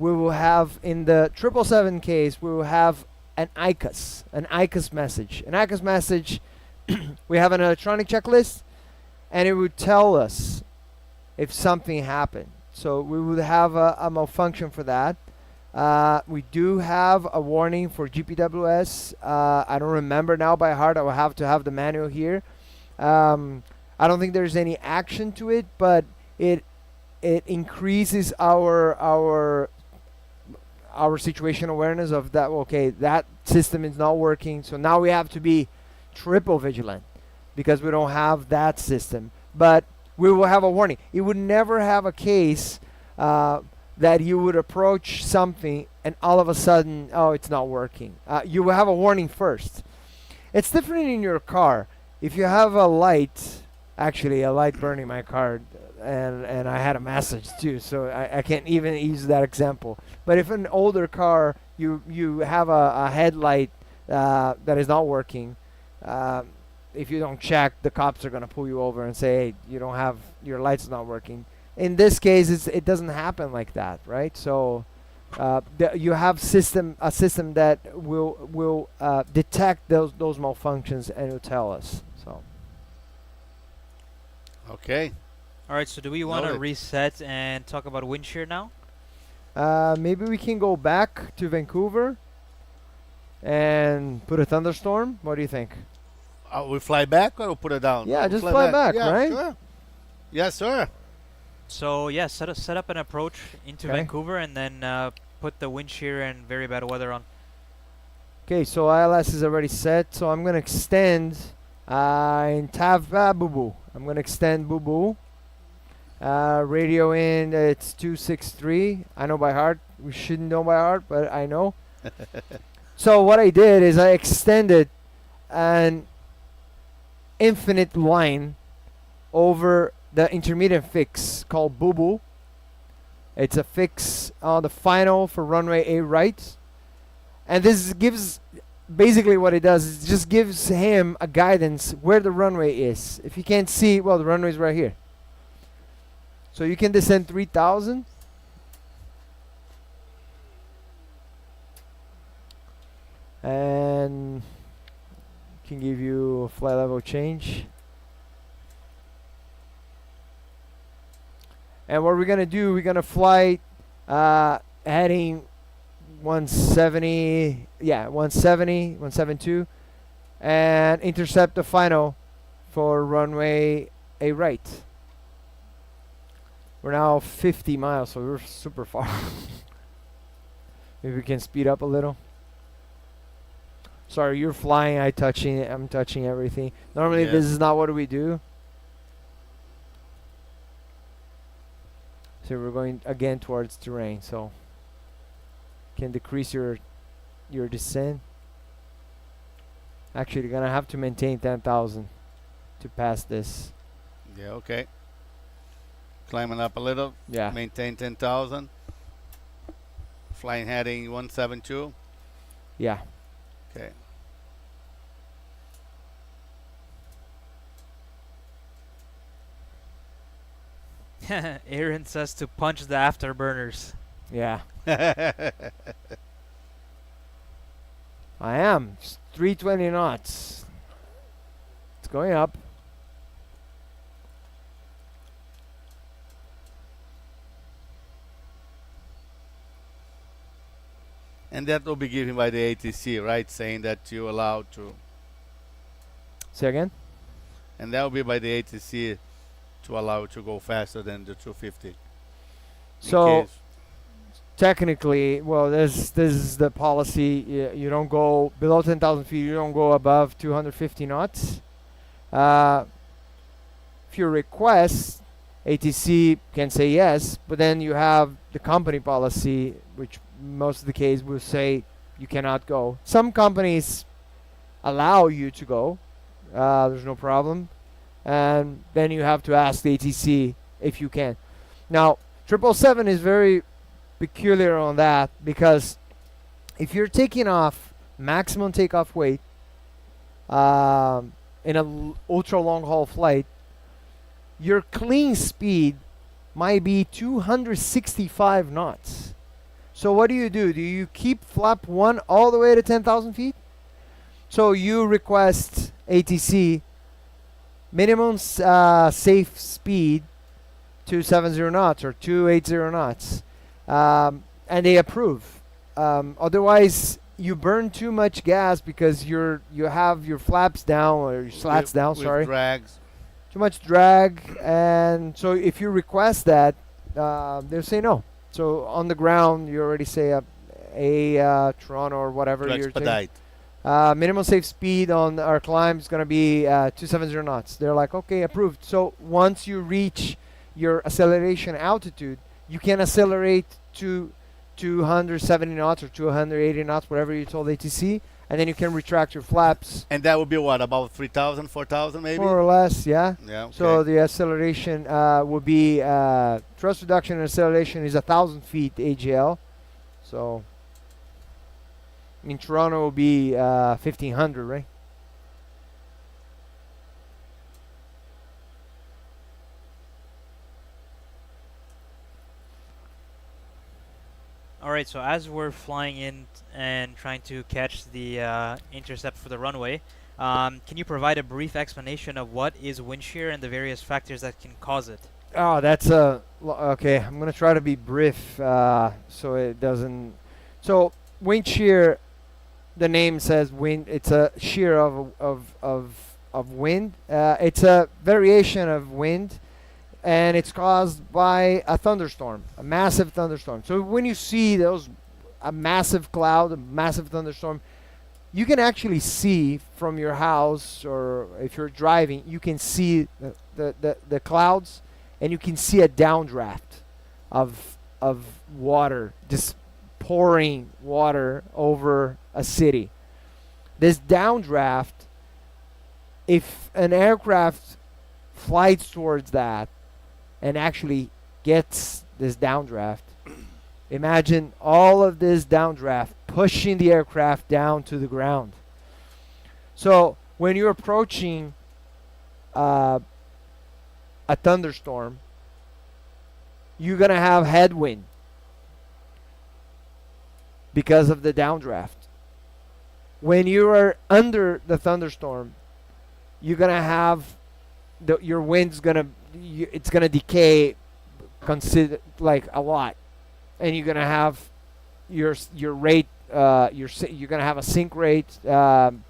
We will have, in the 777 case, we will have an ICAS message. An ICAS message, we have an electronic checklist, and it would tell us if something happened. So we would have a malfunction for that. We do have a warning for GPWS. I don't remember now by heart. I will have to have the manual here. I don't think there's any action to it, but it increases our situation awareness of that. Okay, that system is not working, so now we have to be triple vigilant because we don't have that system. But we will have a warning. It would never have a case that you would approach something and all of a sudden, oh, it's not working. You will have a warning first. It's different in your car. If you have a light, actually a light burning my car, and I had a message too, so I can't even use that example. But if an older car, you have a headlight that is not working, if you don't check, the cops are going to pull you over and say, hey, you don't have, your light's not working. In this case, it doesn't happen like that, right? So you have a system that will detect those malfunctions and it will tell us. So. Okay. All right. So do we want to Noted. reset and talk about Windshear now? Maybe we can go back to Vancouver and put a thunderstorm. What do you think? We fly back or we'll put it down? Yeah, We'll just fly back, yeah, right? Sure. Yes, sir. So yeah, set up an approach into Okay. Vancouver and then put the wind shear and very bad weather on. Okay, so ILS is already set, so I'm gonna extend in Tav Bubu. I'm gonna extend Bubu. Radio in, it's 263. I know by heart. We shouldn't know by heart, but I know. So what I did is I extended an infinite line over the intermediate fix called Bubu. It's a fix on the final for runway A right. And this gives, basically what it does is just gives him a guidance where the runway is. If you can't see, well, the runway is right here. So you can descend 3,000. And can give you a flight level change. And what we're gonna do, we're gonna fly heading 170, 172, and intercept the final for runway A right. We're now 50 miles, so we're super far. Maybe we can speed up a little. Sorry, you're flying, I'm touching everything. Normally Yeah. this is not what we do. So we're going again towards terrain, so can decrease your descent. Actually, you're gonna have to maintain 10,000 to pass this. Yeah, okay. Climbing up a little. Yeah. Maintain 10,000. Flying heading 172. Yeah. Okay. Aaron says to punch the afterburners. Yeah. I am. It's 320 knots. It's going up. And that will be given by the ATC, right? Saying that you're allowed to. Say again? And that will be by the ATC to allow you to go faster than the 250. In So case- technically, well, this is the policy. You don't go below 10,000 feet. You don't go above 250 knots. If you request, ATC can say yes, but then you have the company policy, which most of the case will say you cannot go. Some companies allow you to go. There's no problem. And then you have to ask the ATC if you can. Now, 777 is very peculiar on that because if you're taking off maximum takeoff weight in a ultra long haul flight, your clean speed might be 265 knots. So what do? Do you keep flap 1 all the way to 10,000 feet? So you request ATC minimum safe speed 270 knots or 280 knots, and they approve. Otherwise, you burn too much gas because you have your flaps down or your slats down. With Sorry, drags. too much drag, and so if you request that, they'll say no. So on the ground, you already say a Toronto or whatever To you're taking. expedite. Minimum safe speed on our climb is going to be 270 knots. They're like, okay, approved. So once you reach your acceleration altitude, you can accelerate to 270 knots or 280 knots, whatever you told ATC, and then you can retract your flaps. And that would be what, about 3,000, 4,000 maybe? More or less, yeah. Yeah, okay. So the acceleration would be thrust reduction and acceleration is 1,000 feet AGL. So in Toronto will be 1,500, right? All right, so as we're flying in and trying to catch the intercept for the runway, can you provide a brief explanation of what is wind shear and the various factors that can cause it? Oh, that's okay. I'm gonna try to be brief, so it doesn't. So wind shear, the name says wind. It's a shear of wind. It's a variation of wind, and it's caused by a thunderstorm, a massive thunderstorm. So when you see a massive cloud, a massive thunderstorm, you can actually see from your house, or if you're driving, you can see the clouds. And you can see a downdraft of water, just pouring water over a city. This downdraft, if an aircraft flies towards that and actually gets this downdraft, imagine all of this downdraft pushing the aircraft down to the ground. So when you're approaching a thunderstorm, you're gonna have headwind because of the downdraft. When you are under the thunderstorm, you're gonna have your wind's it's gonna decay, consider like a lot, and you're gonna have your rate, you're gonna have a sink rate, and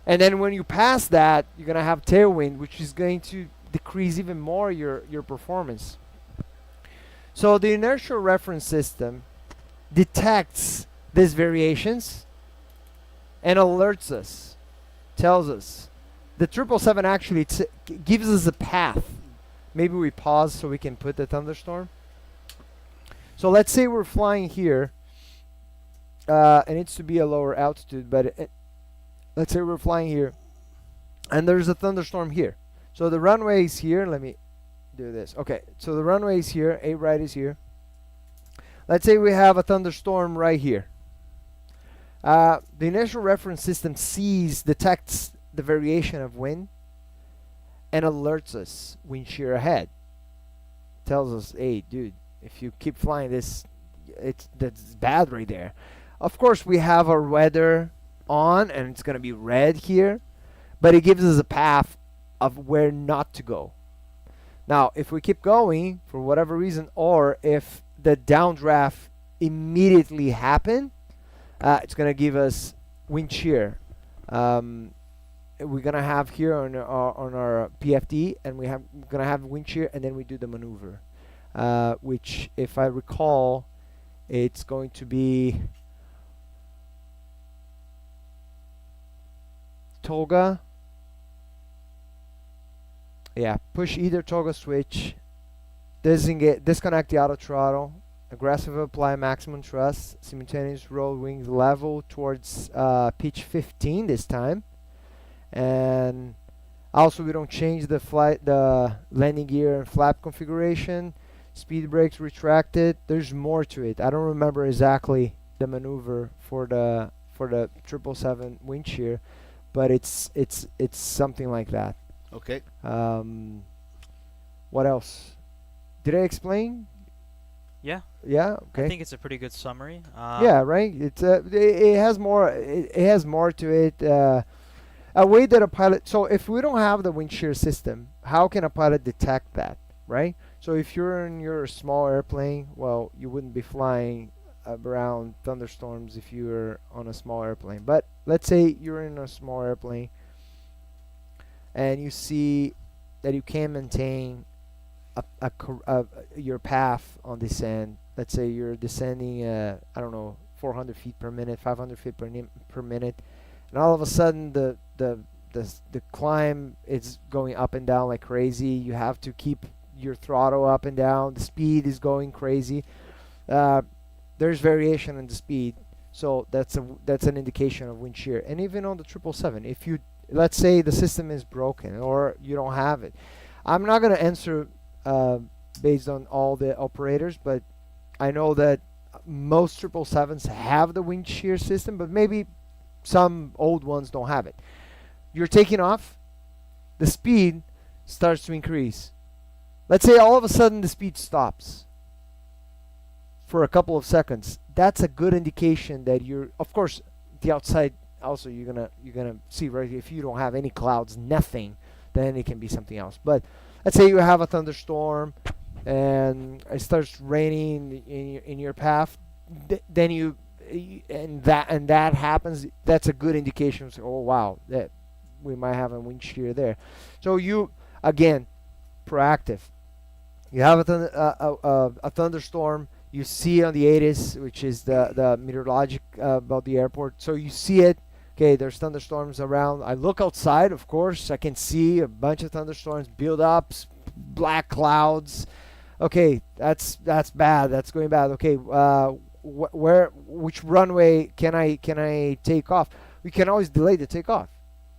then when you pass that, you're gonna have tailwind, which is going to decrease even more your performance. So the inertial reference system detects these variations and alerts us, tells us. The 777 actually gives us a path. Maybe we pause so we can put the thunderstorm. So let's say we're flying here. It needs to be a lower altitude, but let's say we're flying here and there's a thunderstorm here. So the runway is here. Let me do this. Okay, so the runway is here. A right is here. Let's say we have a thunderstorm right here. The inertial reference system detects the variation of wind and alerts us wind shear ahead. Tells us, hey, dude, if you keep flying this, that's bad right there. Of course, we have our weather on, and it's going to be red here, but it gives us a path of where not to go. Now, if we keep going for whatever reason, or if the downdraft immediately happen, it's going to give us wind shear. We're going to have here on our PFD, and we're going to have wind shear, and then we do the maneuver, which, if I recall, it's going to be toga. Yeah, push either toggle switch, disconnect the auto throttle, aggressive apply maximum thrust, simultaneous roll wings level towards pitch 15 this time. And also we don't change the landing gear and flap configuration, speed brakes retracted. There's more to it. I don't remember exactly the maneuver for the 777 wind shear, but it's something like that. Okay. What else? Did I explain? Yeah. Yeah. Okay. I think it's a pretty good summary. Yeah, right. It has more. It has more to it. A way that a pilot. So if we don't have the wind shear system, how can a pilot detect that, right? So if you're in your small airplane, well, you wouldn't be flying around thunderstorms if you were on a small airplane. But let's say you're in a small airplane and you see that you can maintain your path on descent. Let's say you're descending, I don't know, 400 feet per minute, 500 feet per minute, and all of a sudden the climb is going up and down like crazy. You have to keep your throttle up and down. The speed is going crazy. There's variation in the speed, so that's an indication of wind shear. And even on the 777, if you, let's say the system is broken or you don't have it, I'm not gonna answer based on all the operators, but I know that most 777s have the wind shear system, but maybe some old ones don't have it. You're taking off, the speed starts to increase. Let's say all of a sudden the speed stops for a couple of seconds. That's a good indication that you're, of course, the outside also you're gonna see, right? If you don't have any clouds, nothing, then it can be something else. But let's say you have a thunderstorm and it starts raining in your path, then and that happens. That's a good indication. So, oh wow, that we might have a wind shear there. So you, again, proactive. You have a thunderstorm. You see on the ATIS, which is the meteorologic about the airport. So you see it. Okay, there's thunderstorms around. I look outside, of course. I can see a bunch of thunderstorms build up, black clouds. Okay, that's bad. That's going bad. Okay, which runway can I take off? We can always delay the takeoff.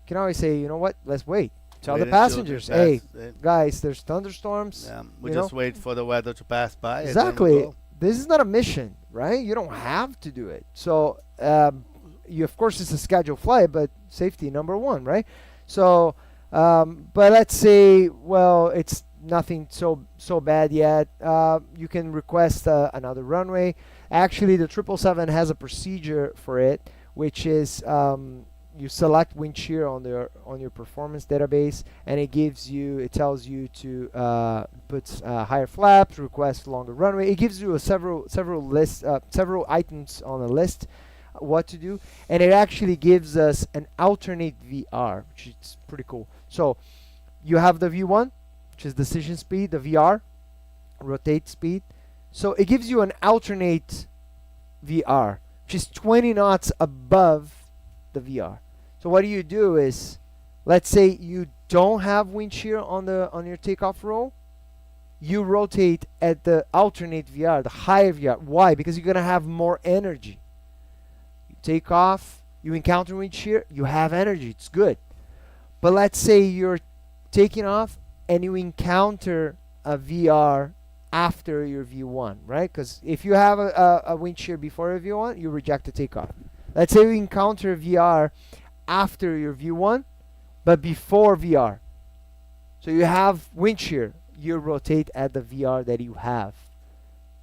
You can always say, you know what? Let's wait. Tell the passengers, hey, guys, there's thunderstorms. We just wait for the weather to pass by. Exactly. And then This is not a mission, right? You don't have to do it. So, you, of course, it's a scheduled flight, but safety number one, right? So, but let's say, well, it's nothing so bad yet. You can request another runway. Actually, the 777 has a procedure for it, which is you select wind shear on your performance database, and it tells you to put higher flaps, request longer runway. It gives you several items on a list what to do, and it actually gives us an alternate VR, which is pretty cool. So you have the V1, which is decision speed, the VR, rotate speed. So it gives you an alternate VR, which is 20 knots above the VR. So what you do is, let's say you don't have wind shear on your takeoff roll, you rotate at the alternate VR, the higher VR. Why? Because you're gonna have more energy. You take off, you encounter wind shear, you have energy. It's good. But let's say you're taking off and you encounter a VR after your V1, right? Because if you have a wind shear before your V1, you reject the takeoff. Let's say you encounter a VR after your V1, but before VR. So you have wind shear. You rotate at the VR that you have,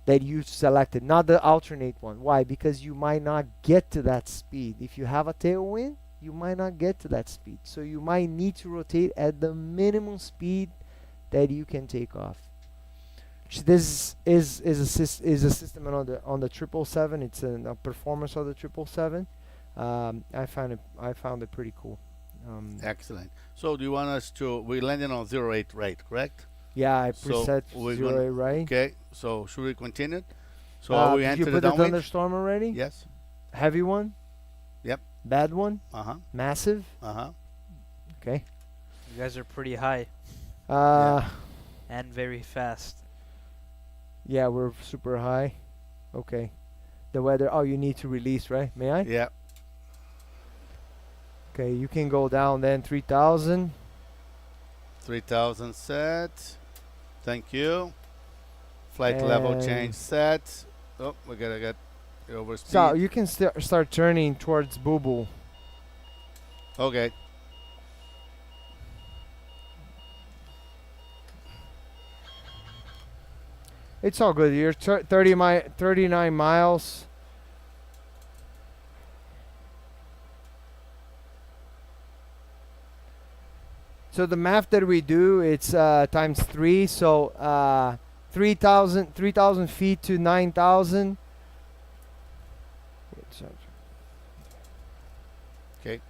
that you selected, not the alternate one. Why? Because you might not get to that speed. If you have a tailwind, you might not get to that speed. So you might need to rotate at the minimum speed that you can take off. This is a system on the 777. It's a performance of the 777. I found it pretty cool. Excellent. So do you want us to? We're landing on 08 rate, correct? Yeah, I So preset we're 0 right. Okay. So should we continue? So are we Did you enter put the the downwind? thunderstorm already? Yes. Heavy one? Yep. Bad one? Massive? Okay. You guys are pretty high and very fast. Yeah, we're super high. Okay. The weather. Oh, you need to release, right? May I? Yeah. Okay, you can go down then 3,000. 3,000 set. Thank you. Flight level change set. Oh, we gotta get over speed. So you can start turning towards Boo Boo. Okay. It's all good. You're 39 miles. So the math that we do, it's times 3. So 3,000 feet to 9,000. Okay.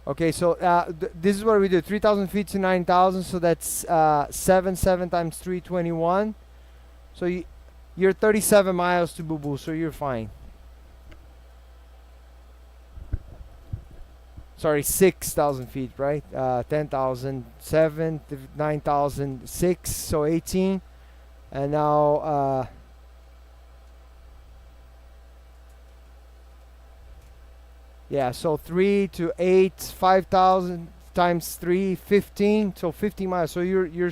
Okay, so this is what we do. 3,000 feet to 9,000. So that's 7 times 321. So you're 37 miles to Boo Boo, so you're fine. Sorry, 6,000 feet, right? 10,000, 7, 9,000, 6, so 18. And now, yeah, so 3 to 8, 5,000 times 3, 15, so 50 miles. So you're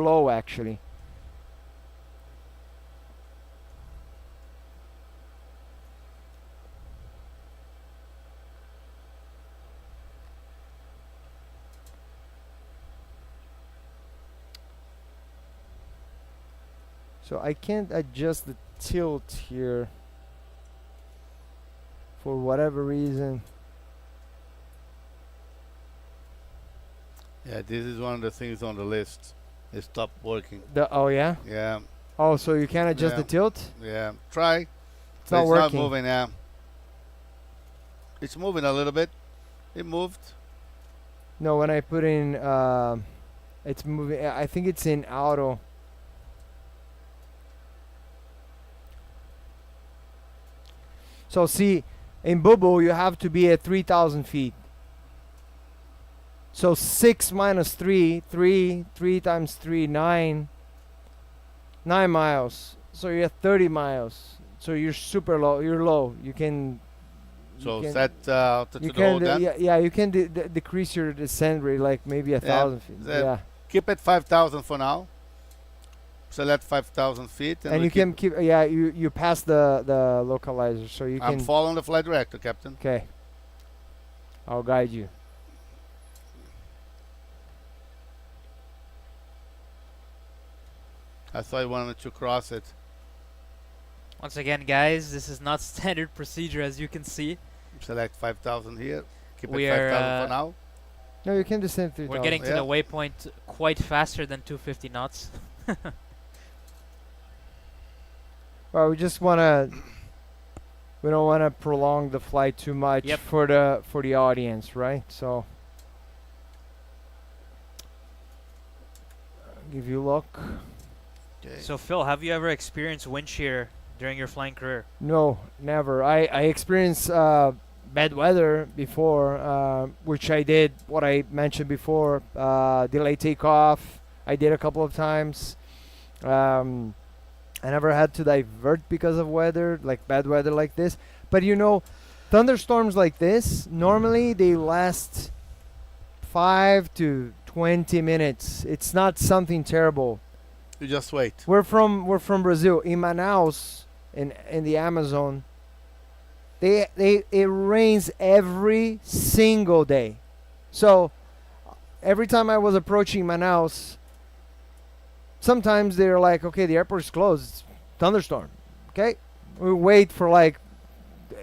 low actually. So I can't adjust the tilt here for whatever reason. Yeah, this is one of the things on the list. It stopped working. Oh yeah? Yeah, Oh, so you can't adjust the Yeah. tilt? yeah. Try. It's But not it's working. not moving. Yeah. It's moving a little bit. It moved. No, when I put in it's moving. I think it's in auto. So see, in Bubu you have to be at 3,000 feet. So 6 minus 3, 3 times 3, 9 miles. So you're at 30 miles. So you're super low. You're low. You can. So can- set to You the can. hold then. Yeah, you can decrease your descent rate like maybe 1,000 feet. that- Yeah. Keep it 5,000 for now. Select 5,000 feet. And we you can keep. Yeah, you pass the localizer, so you I'm can. following the flight director, Captain. Okay. I'll guide you. I thought you wanted to cross it. Once again, guys, this is not standard procedure, as you can see. Select 5,000 here. Keep We it 5,000 are, for now. No, you can descend 3,000. We're getting to Yeah. the waypoint quite faster than 250 knots. Well, we just wanna. We don't want to prolong the flight too much Yep. for the audience, right? So. Give you luck. Okay. So, Phil, have you ever experienced wind shear during your flying career? No, never. I experienced bad weather before, which I did what I mentioned before, delay takeoff. I did a couple of times. I never had to divert because of weather, like bad weather like this. But you know, thunderstorms like this, normally they last 5 to 20 minutes. It's not something terrible. You just wait. We're from Brazil. In Manaus, in the Amazon, it rains every single day. So every time I was approaching Manaus, sometimes they're like, okay, the airport is closed. It's thunderstorm. Okay, we wait for like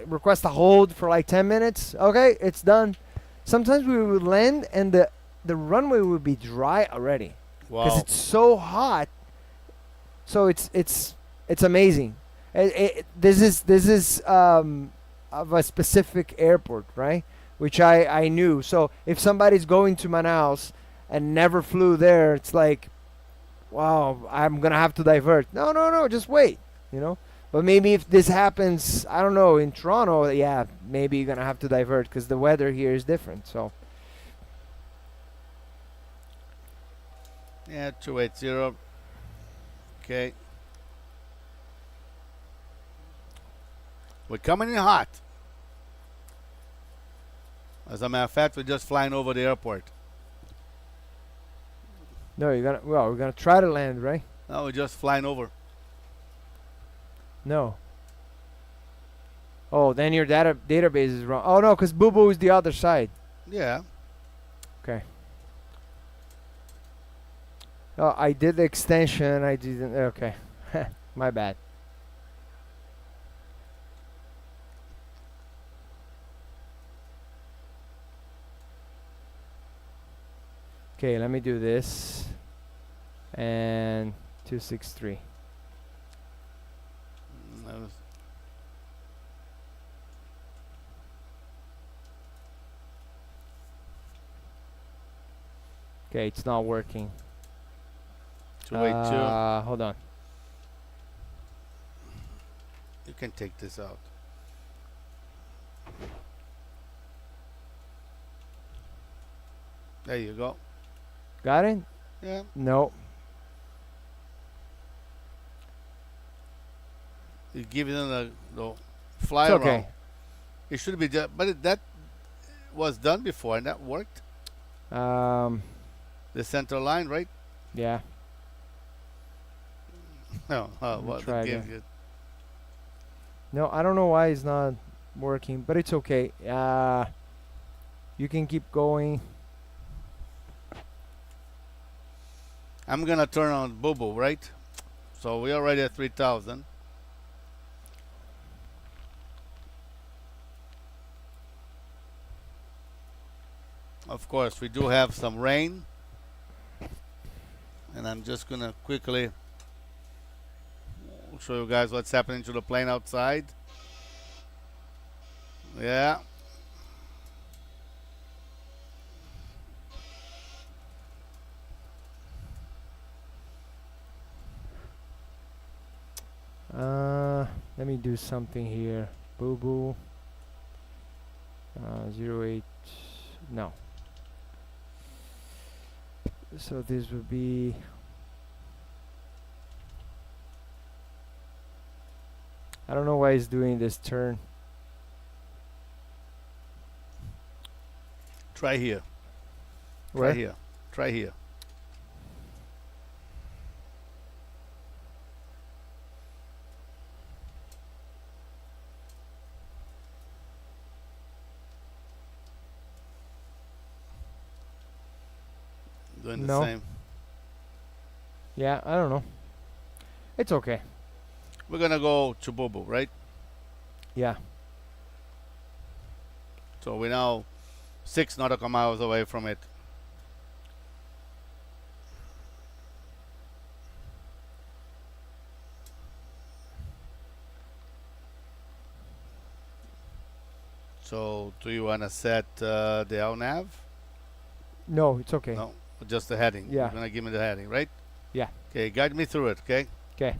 request a hold for like 10 minutes. Okay, it's done. Sometimes we would land and the runway would be dry already because Wow. it's so hot. So it's amazing. This is of a specific airport, right? Which I knew. So if somebody's going to Manaus and never flew there, it's like, wow, I'm gonna have to divert. No, just wait. You know. But maybe if this happens, I don't know, in Toronto, yeah, maybe you're gonna have to divert because the weather here is different. So. Yeah, 280. Okay. We're coming in hot. As a matter of fact, we're just flying over the airport. No, we're gonna try to land, right? No, we're just flying over. No. Oh, then your database is wrong. Oh no, because Boo Boo is the other side. Yeah. Okay. Oh, I did the extension. I didn't. Okay, my bad. Okay, let me do this. And 263. That was- Okay, it's not working. 282. Hold on. You can take this out. There you go. Got it? Yeah. No. You give them the fly It's around. okay. It should be just, but that was done before and that worked. The center line, right? Yeah. No. Let me Well, try the game again. good. No, I don't know why it's not working, but it's okay. You can keep going. I'm gonna turn on Boo Boo, right? So we're already at 3,000. Of course, we do have some rain, and I'm just gonna quickly show you guys what's happening to the plane outside. Yeah. Let me do something here. Boo boo. 08. No. So this would be. I don't know why it's doing this turn. Try here. Where? Try here. Try here. Doing the No. same. Yeah, I don't know. It's okay. We're gonna go to Boo Boo, right? Yeah. So we're now 6 nautical miles away from it. So do you wanna set the LNAV? No, it's okay. No, just the heading. Yeah. You're gonna give me the heading, right? Yeah. Okay, guide me through it, okay? Okay.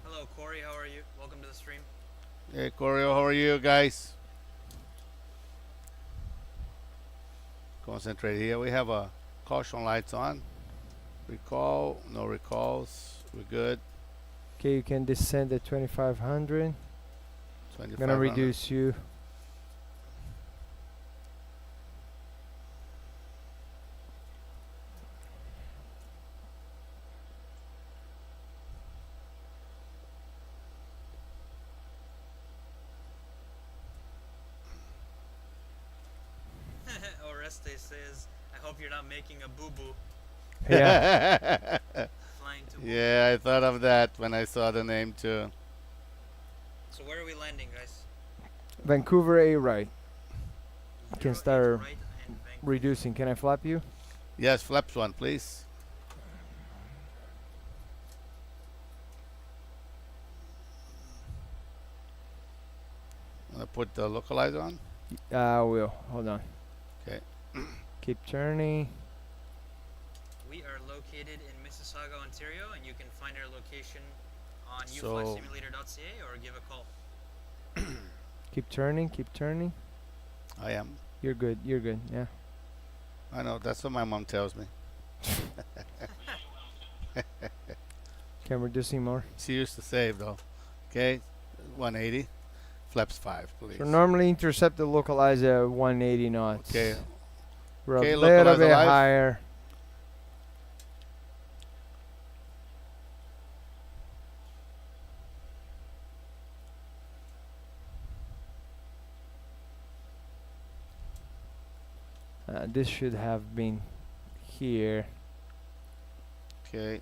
Hello, Corey. How are you? Welcome to the stream. Hey, Corio, how are you guys? Concentrate here. We have a caution lights on. Recall, no recalls. We're good. Okay, you can descend at 2500. 2500. Gonna reduce you. Oreste says, I hope you're not making a boo-boo Yeah. flying to Yeah, I thought of that when I saw the name too. So where are we landing, guys? Vancouver A right. Can 08 start right and Vancouver. reducing. Can I flap you? Yes, flaps one, please. Gonna put the localizer on. I will. Hold on. Okay. Keep turning. We are located in Mississauga, Ontario, and you can find our location on So- UFLYSimulator.ca or give a call. Keep turning. Keep turning. I am. You're good. You're good. Yeah. I know. That's what my mom tells me. Okay, I'm reducing more. She used to save though. Okay, 180. Flaps 5, please. So normally intercept the localizer at 180 knots. Okay. We're Okay, a little localizer bit live. higher. This should have been here. Okay.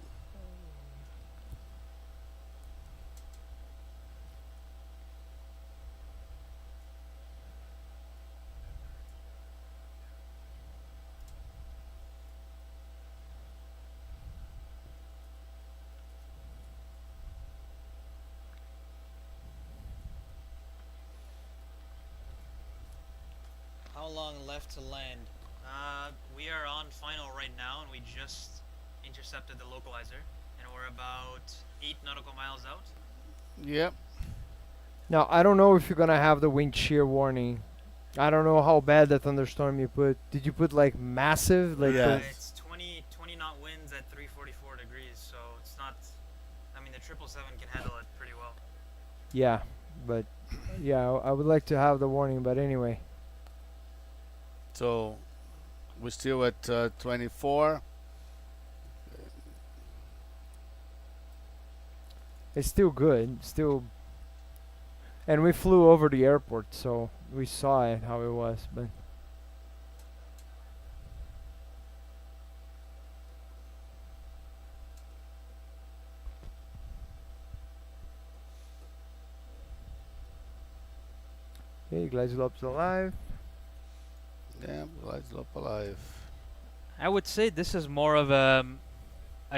How long left to land? We are on final right now, and we just intercepted the localizer, and we're about 8 nautical miles out. Yep. Now I don't know if you're gonna have the wind shear warning. I don't know how bad the thunderstorm you put. Did you put like massive? Like Yeah. It's 20 knot winds at 344 degrees, so it's not. I mean, the 777 can handle it pretty well. yeah, but yeah, I would like to have the warning. But anyway, So we're still at 24. it's still good. Still, and we flew over the airport, so we saw it how it was. But okay, Glazolop's alive. Yeah, let's look alive. I would say this is more of a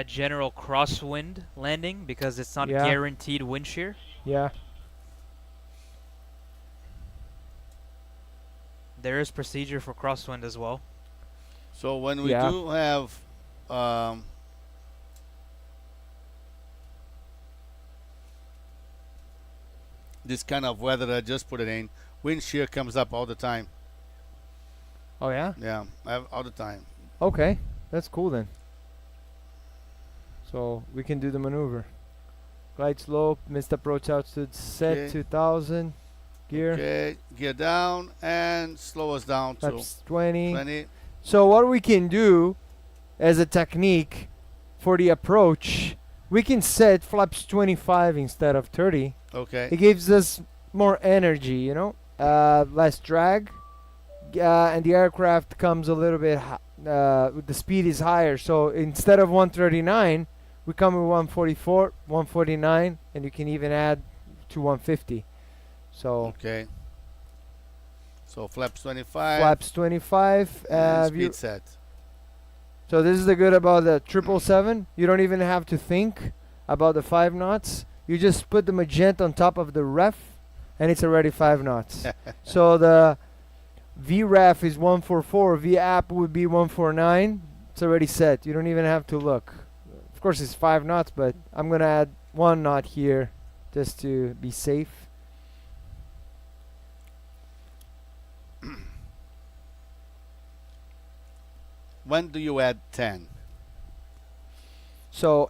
general crosswind landing because it's not Yeah. guaranteed wind shear. Yeah. There is procedure for crosswind as well. So when we Yeah. do have this kind of weather that I just put it in, wind shear comes up all the time. Oh yeah. Yeah, all the time. Okay, that's cool then. So we can do the maneuver. Glide slope, missed approach altitude set Okay. 2000. Gear. Okay, gear down and slow us down to Flaps 20. 20. So what we can do as a technique for the approach, we can set flaps 25 instead of 30. Okay. It gives us more energy, you know, less drag, and the aircraft comes a little bit, the speed is higher. So instead of 139, we come with 144, 149, and you can even add to 150. So Okay. So flaps 25. flaps 25. And view- speed set. So this is the good about the 777. You don't even have to think about the 5 knots. You just put the magenta on top of the ref, and it's already 5 knots. So the VREF is 144. VAP would be 149. It's already set. You don't even have to look. Of course, it's 5 knots, but I'm gonna add 1 knot here just to be safe. When do you add 10? So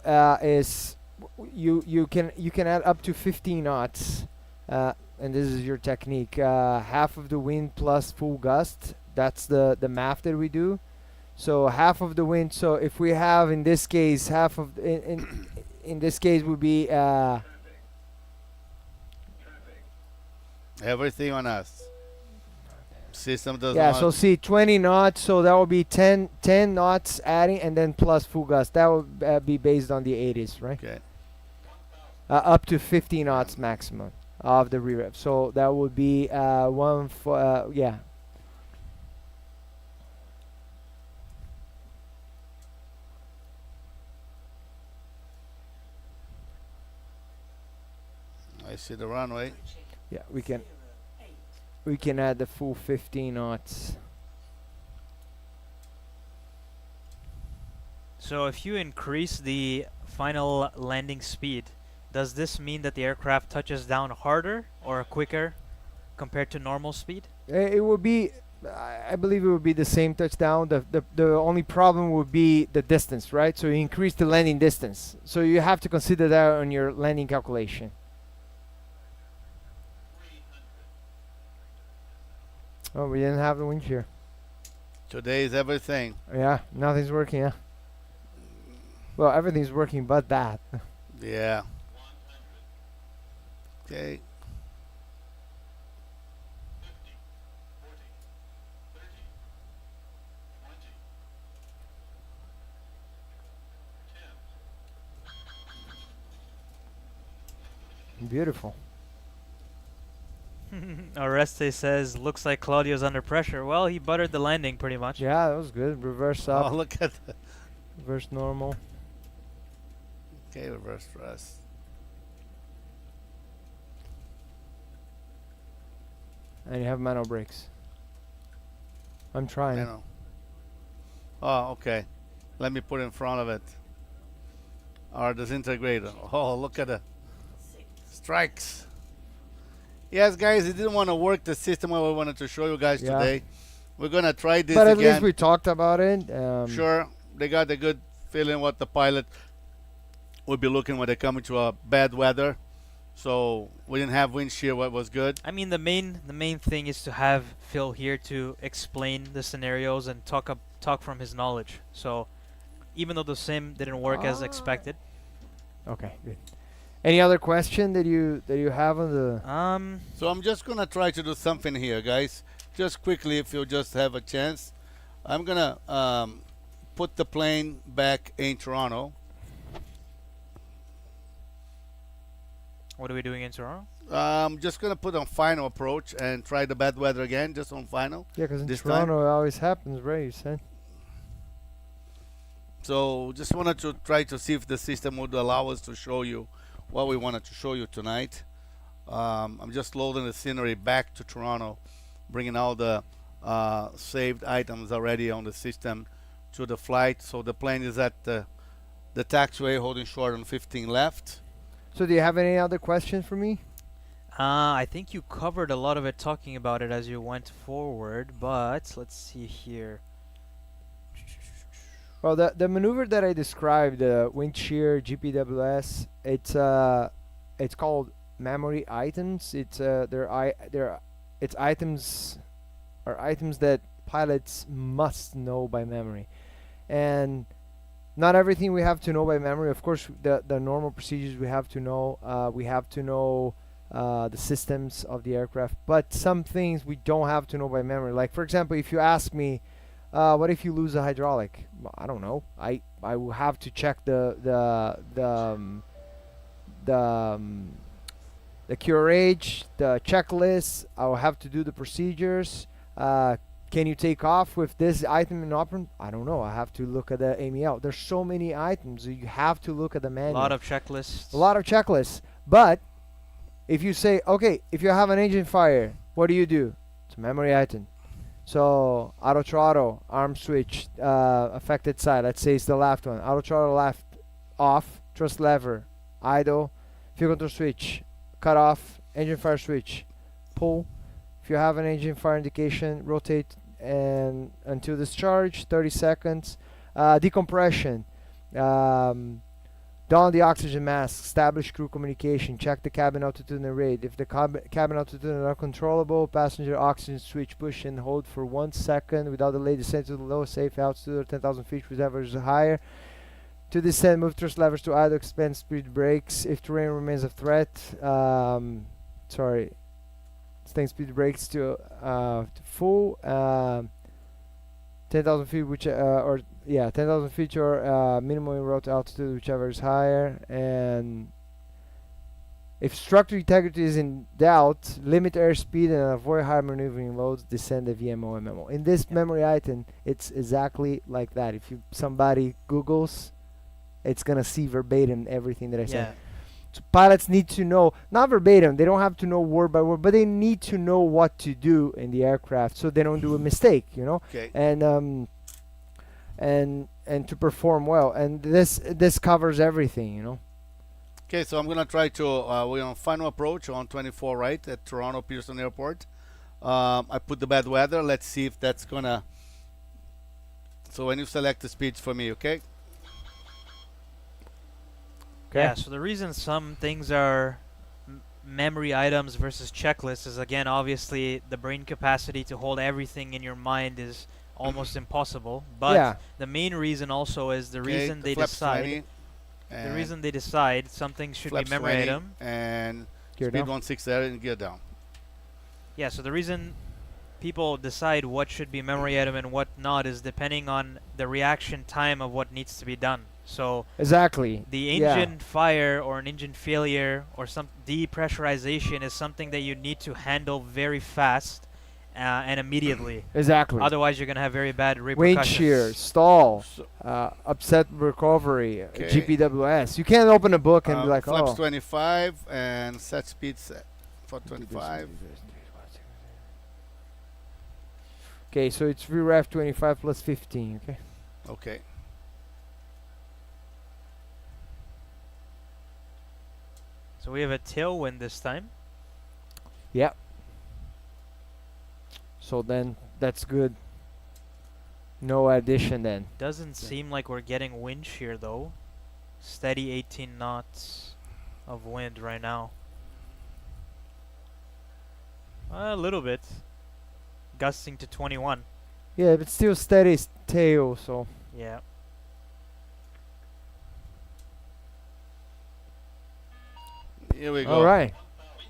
you can add up to 15 knots, and this is your technique. Half of the wind plus full gust. That's the math that we do. So half of the wind. So if we have in this case half of in this case would be Everything on us. System does yeah. not. So see 20 knots. So that would be 10 knots adding, and then plus full gust. That would be based on the 80s, right? Okay. Up to 50 knots maximum of the re-rev. So that would be yeah. I see the runway. Yeah, we can add the full 15 knots. So if you increase the final landing speed, does this mean that the aircraft touches down harder or quicker compared to normal speed? It would be, I believe it would be the same touchdown. The only problem would be the distance, right? So you increase the landing distance. So you have to consider that on your landing calculation. Oh, we didn't have the wind shear. Today is everything. Yeah, nothing's working. Yeah. Well, everything's working but that. Yeah. Okay. Beautiful. Oreste says, looks like Claudio's under pressure. Well, he buttered the landing pretty much. Yeah, that was good. Reverse Oh, up, look at the. reverse normal. Okay, reverse thrust. And you have manual brakes. I'm I trying. know. Oh, okay. Let me put in front of it. Our disintegrator. Oh, look at the 6, strikes. Yes, guys, it didn't want to work the system I wanted to show you guys Yeah. today. We're gonna try this But at again. least we talked about it. Sure, they got a good feeling what the pilot would be looking when they come into a bad weather. So we didn't have wind shear, what was good. I mean, the main thing is to have Phil here to explain the scenarios and talk from his knowledge. So even though the sim didn't work as Ah. expected, Okay, good. Any other question that you have on the? So I'm just gonna try to do something here, guys. Just quickly, if you just have a chance, I'm gonna put the plane back in Toronto. what are we doing in Toronto? I'm just gonna put on final approach and try the bad weather again, just on final. Yeah, because in This time? Toronto it always happens, right? You said. So just wanted to try to see if the system would allow us to show you what we wanted to show you tonight. I'm just loading the scenery back to Toronto, bringing all the saved items already on the system to the flight. So the plane is at the taxiway, holding short on 15 left. So do you have any other questions for me? I think you covered a lot of it talking about it as you went forward, but let's see here. Well, the maneuver that I described, Windshear, GPWS, it's called memory items. It's it's items that pilots must know by memory, and not everything we have to know by memory. Of course, the normal procedures we have to know. We have to know the systems of the aircraft, but some things we don't have to know by memory. Like, for example, if you ask me, what if you lose a hydraulic? Well, I don't know. I will have to check the QRH, the checklist. I'll have to do the procedures. Can you take off with this item in operant? I don't know. I have to look at the AML. There's so many items. You have to look at the A manual. lot of checklists. A lot of checklists. But if you say, okay, if you have an engine fire, what do? It's a memory item. So auto throttle, arm switch, affected side. Let's say it's the left one. Auto throttle left, off. Thrust lever, idle. Fuel control switch, cut off. Engine fire switch, pull. If you have an engine fire indication, rotate and until discharge, 30 seconds. Decompression. Don the oxygen mask, establish crew communication, check the cabin altitude and rate. If the cabin altitude is uncontrollable, passenger oxygen switch, push and hold for 1 second without delay, descend to the lowest safe altitude or 10,000 feet, whichever is higher. To descend, move thrust levers to idle, expand speed brakes. If terrain remains a threat, extend speed brakes to full. 10,000 feet, 10,000 feet or minimum en route altitude, whichever is higher. And if structure integrity is in doubt, limit airspeed and avoid high maneuvering loads, descend the VMO MMO. In this memory item, it's exactly like that. If somebody Googles, it's gonna see verbatim everything that I said. Yeah. So pilots need to know, not verbatim, they don't have to know word by word, but they need to know what to do in the aircraft so they don't do a mistake, Okay. and to perform well. And this covers everything. Okay, so I'm gonna try to. We're on final approach on 24 right at Toronto Pearson Airport. I put the bad weather. Let's see if that's gonna. So when you select the speeds for me, okay? Yeah, so the reason some things are memory items versus checklists is, again, obviously the brain capacity to hold everything in your mind is almost impossible. But Yeah. the main reason also is the Okay, reason the they flaps decide 20 the and reason they decide something should be flaps memory 20 item. and Gear speed down. 160 and gear down. Yeah, so the reason people decide what should be memory item and what not is depending on the reaction time of what needs to be done. So Exactly. the Yeah. engine fire or an engine failure or some depressurization is something that you need to handle very fast and immediately. Exactly. Otherwise, you're gonna have very bad Wind shear, repercussions. stall, So, upset recovery, Okay. GPWS. You can't open a book and be like, flaps oh. 25 and set speed set for 25. Okay, so it's VREF 25 plus 15. Okay. Okay. So we have a tailwind this time. Yep. So then that's good. No addition then. Doesn't seem like we're getting wind shear though. Steady 18 knots of wind right now. A little bit. Gusting to 21. Yeah, but still steady tail. So Yeah. Here we go. all right.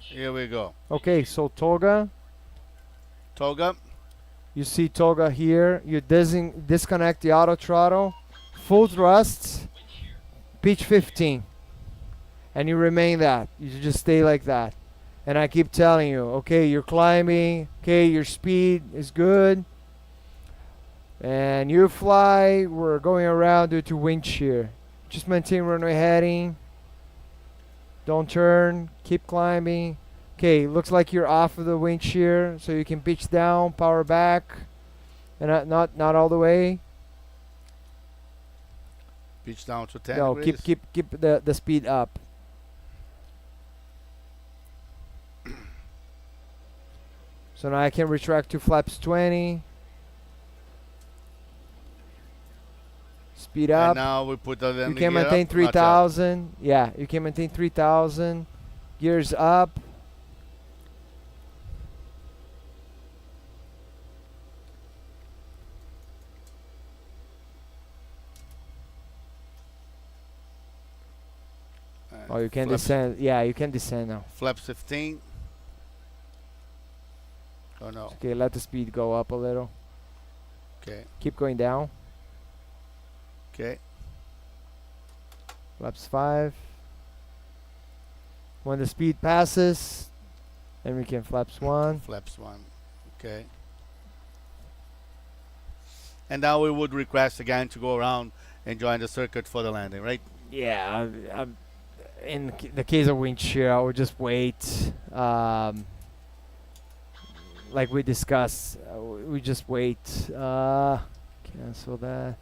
Here we go. Okay, so Toga. Toga. You see Toga here. You disconnect the auto throttle, full thrust, pitch 15, and you remain that. You just stay like that. And I keep telling you, okay, you're climbing. Okay, your speed is good. And UFLY, we're going around due to wind shear. Just maintain runway heading. Don't turn. Keep climbing. Okay, looks like you're off of the wind shear, so you can pitch down, power back, and not all the way. Pitch down to 10 No, degrees. keep the speed up. So now I can retract to flaps 20. Speed And up. now we put the You landing can gear maintain up, notch up. 3,000. Yeah, you can maintain 3,000. Gears up. And Oh, you can flaps- descend. Yeah, you can descend now. Flaps 15. Oh no. Okay, let the speed go up a little. Okay. Keep going down. Okay. Flaps 5. When the speed passes, then we can flaps 1. Flaps 1. Okay. And now we would request again to go around and join the circuit for the landing, right? Yeah, in the case of wind shear, I would just wait. Like we discussed, we just wait. Cancel that.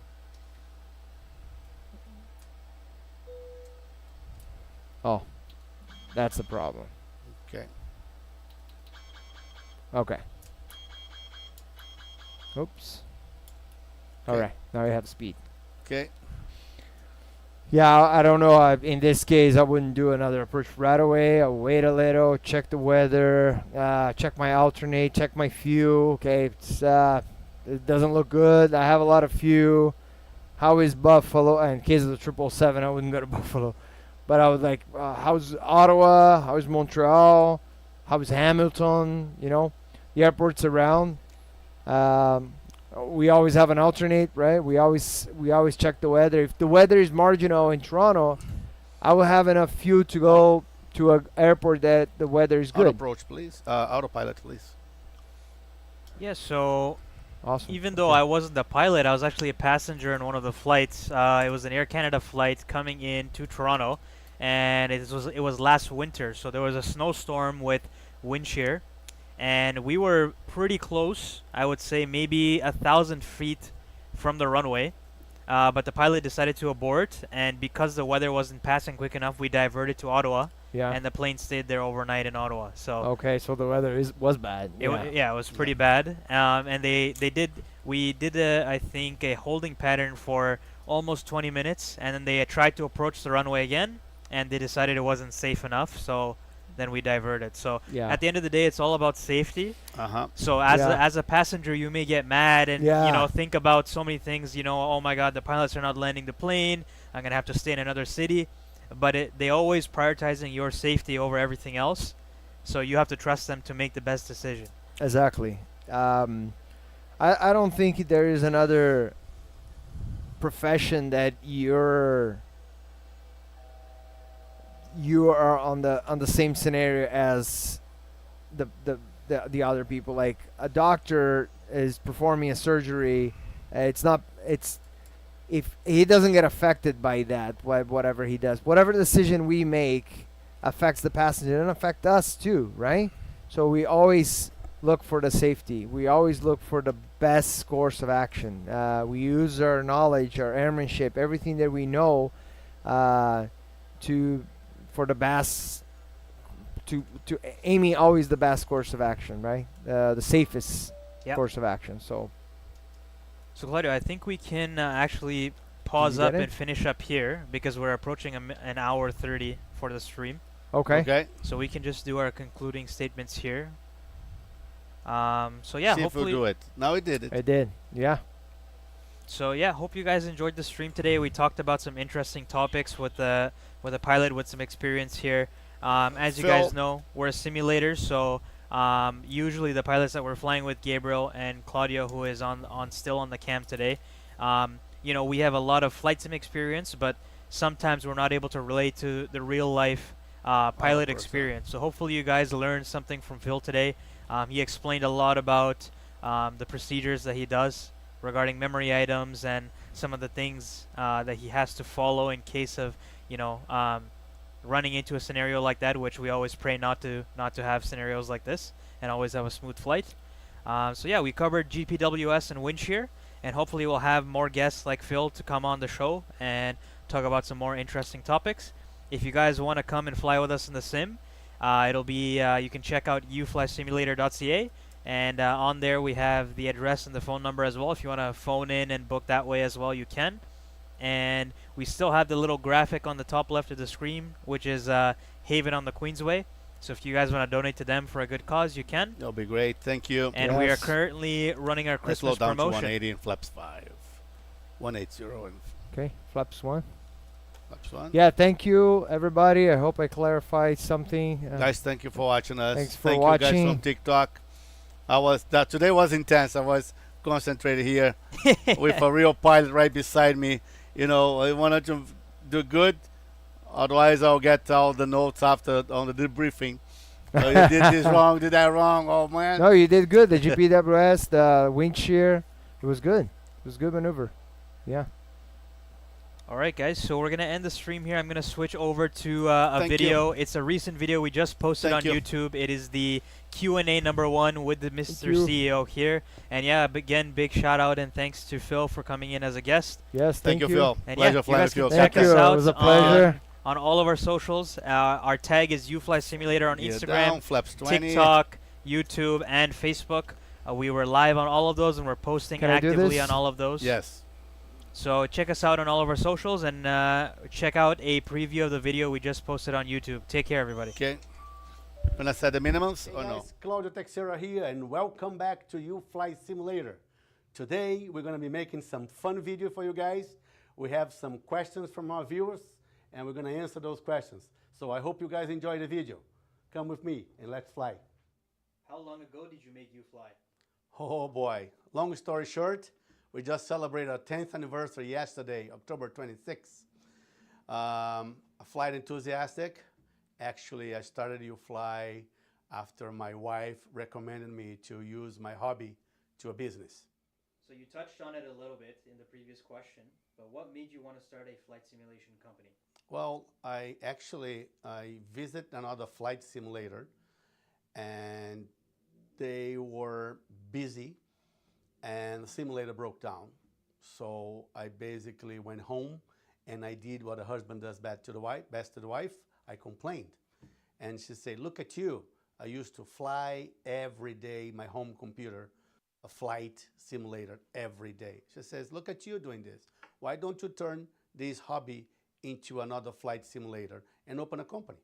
Oh, that's the problem. Okay. Okay. Oops. All Okay. right, now we have speed. Okay. Yeah, I don't know. In this case, I wouldn't do another approach right away. I'll wait a little, check the weather, check my alternate, check my fuel. Okay, it doesn't look good. I have a lot of fuel. How is Buffalo? In case of the 777, I wouldn't go to Buffalo. But I was like, how's Ottawa? How's Montreal? How's Hamilton? You know, the airports around. We always have an alternate, right? We always check the weather. If the weather is marginal in Toronto, I will have enough fuel to go to an airport that the weather is Auto good. approach, please. Autopilot, please. Yeah, so Awesome. even though I wasn't the pilot, I was actually a passenger in one of the flights. It was an Air Canada flight coming in to Toronto, and it was last winter. So there was a snowstorm with wind shear, and we were pretty close. I would say maybe 1,000 feet from the runway, but the pilot decided to abort, and because the weather wasn't passing quick enough, we diverted to Ottawa, Yeah. and the plane stayed there overnight in Ottawa. So. Okay, so the weather was bad. It was pretty bad. And we did I think a holding pattern for almost 20 minutes, and then they tried to approach the runway again, and they decided it wasn't safe enough, so then we diverted. So Yeah. at the end of the day, it's all about safety. Uh-huh. So as Yeah. as a passenger, you may get mad and Yeah. think about so many things. Oh my God, the pilots are not landing the plane. I'm gonna have to stay in another city. But they always prioritizing your safety over everything else. So you have to trust them to make the best decision. Exactly. I don't think there is another profession that you are on the same scenario as the other people. Like a doctor is performing a surgery, it's if he doesn't get affected by that, whatever he does, whatever decision we make affects the passenger and affect us too, right? So we always look for the safety. We always look for the best course of action. We use our knowledge, our airmanship, everything that we know, for the best, to aiming always the best course of action, right? The safest Yep. course of action. So Claudio, I think we can actually pause get up it? and finish up here because we're approaching an hour 30 for the stream. okay. Okay. So we can just do our concluding statements here. So yeah, See if we'll hopefully. do it. Now we did it. I did. Yeah. So yeah, hope you guys enjoyed the stream today. We talked about some interesting topics with a pilot with some experience here. As you Phil. guys know, we're a simulator, so usually the pilots that we're flying with, Gabriel and Claudio, who is still on the cam today, we have a lot of flight sim experience, but sometimes we're not able to relate to the real life pilot 100%. experience. So hopefully you guys learned something from Phil today. He explained a lot about the procedures that he does regarding memory items and some of the things that he has to follow in case of running into a scenario like that, which we always pray not to have scenarios like this and always have a smooth flight. So yeah, we covered GPWS and Windshear, and hopefully we'll have more guests like Phil to come on the show and talk about some more interesting topics. If you guys want to come and fly with us in the sim, it'll be you can check out UFLYSimulator.ca, and on there we have the address and the phone number as well. If you want to phone in and book that way as well, you can. And we still have the little graphic on the top left of the screen, which is Haven on the Queensway. So if you guys want to donate to them for a good cause, you can. That'll be great. Thank you. And we are Yes. currently running our Let's slow Christmas down to promotion. 180 and flaps 5. 180 and Okay. Flaps 1. flaps 1. Yeah. Thank you, everybody. I hope I clarified something. Guys, thank you for watching us. Thanks for thank you guys watching. from TikTok. Today was intense. I was concentrated here with a real pilot right beside me. I wanted to do good. Otherwise, I'll get all the notes after on the debriefing. So you did this wrong, did that wrong. Oh man. No, you did good. The GPWS, the Windshear, it was good. It was good maneuver. Yeah. All right, guys. So we're gonna end the stream here. I'm gonna switch over to a Thank video. It's a recent video we just posted Thank on you. YouTube. It is the Q&A number 1 with the Mr. you. CEO here. And yeah, again, big shout out and thanks to Phil for coming in as a guest. Yes. Thank you, Phil. And Pleasure yeah, you flying guys with can you. check Thank you. us out It was a pleasure. on all of our socials. Our tag is UFLY Simulator on Yeah, Instagram, down, flaps 20. TikTok, YouTube, and Facebook. We were live on all of those, and we're posting Can I do actively this? on all of those. Yes. So check us out on all of our socials, and check out a preview of the video we just posted on YouTube. Take care, everybody. Okay. When I said the minimums or no? Guys, Claudio Texera here, and welcome back to UFLY Simulator. Today, we're going to be making some fun video for you guys. We have some questions from our viewers, and we're going to answer those questions. So I hope you guys enjoy the video. Come with me, and let's fly. How long ago did you make UFLY? Oh boy, long story short, we just celebrated our 10th anniversary yesterday, October 26th. A flight enthusiastic. Actually, I started UFLY after my wife recommended me to use my hobby to a business. So you touched on it a little bit in the previous question, but what made you want to start a flight simulation company? Well, I visit another flight simulator, and they were busy, and the simulator broke down. So I basically went home, and I did what a husband does best to the wife. I complained, and she said, "Look at you! I used to fly every day, my home computer, a flight simulator every day." She says, "Look at you doing this. Why don't you turn this hobby into another flight simulator and open a company?"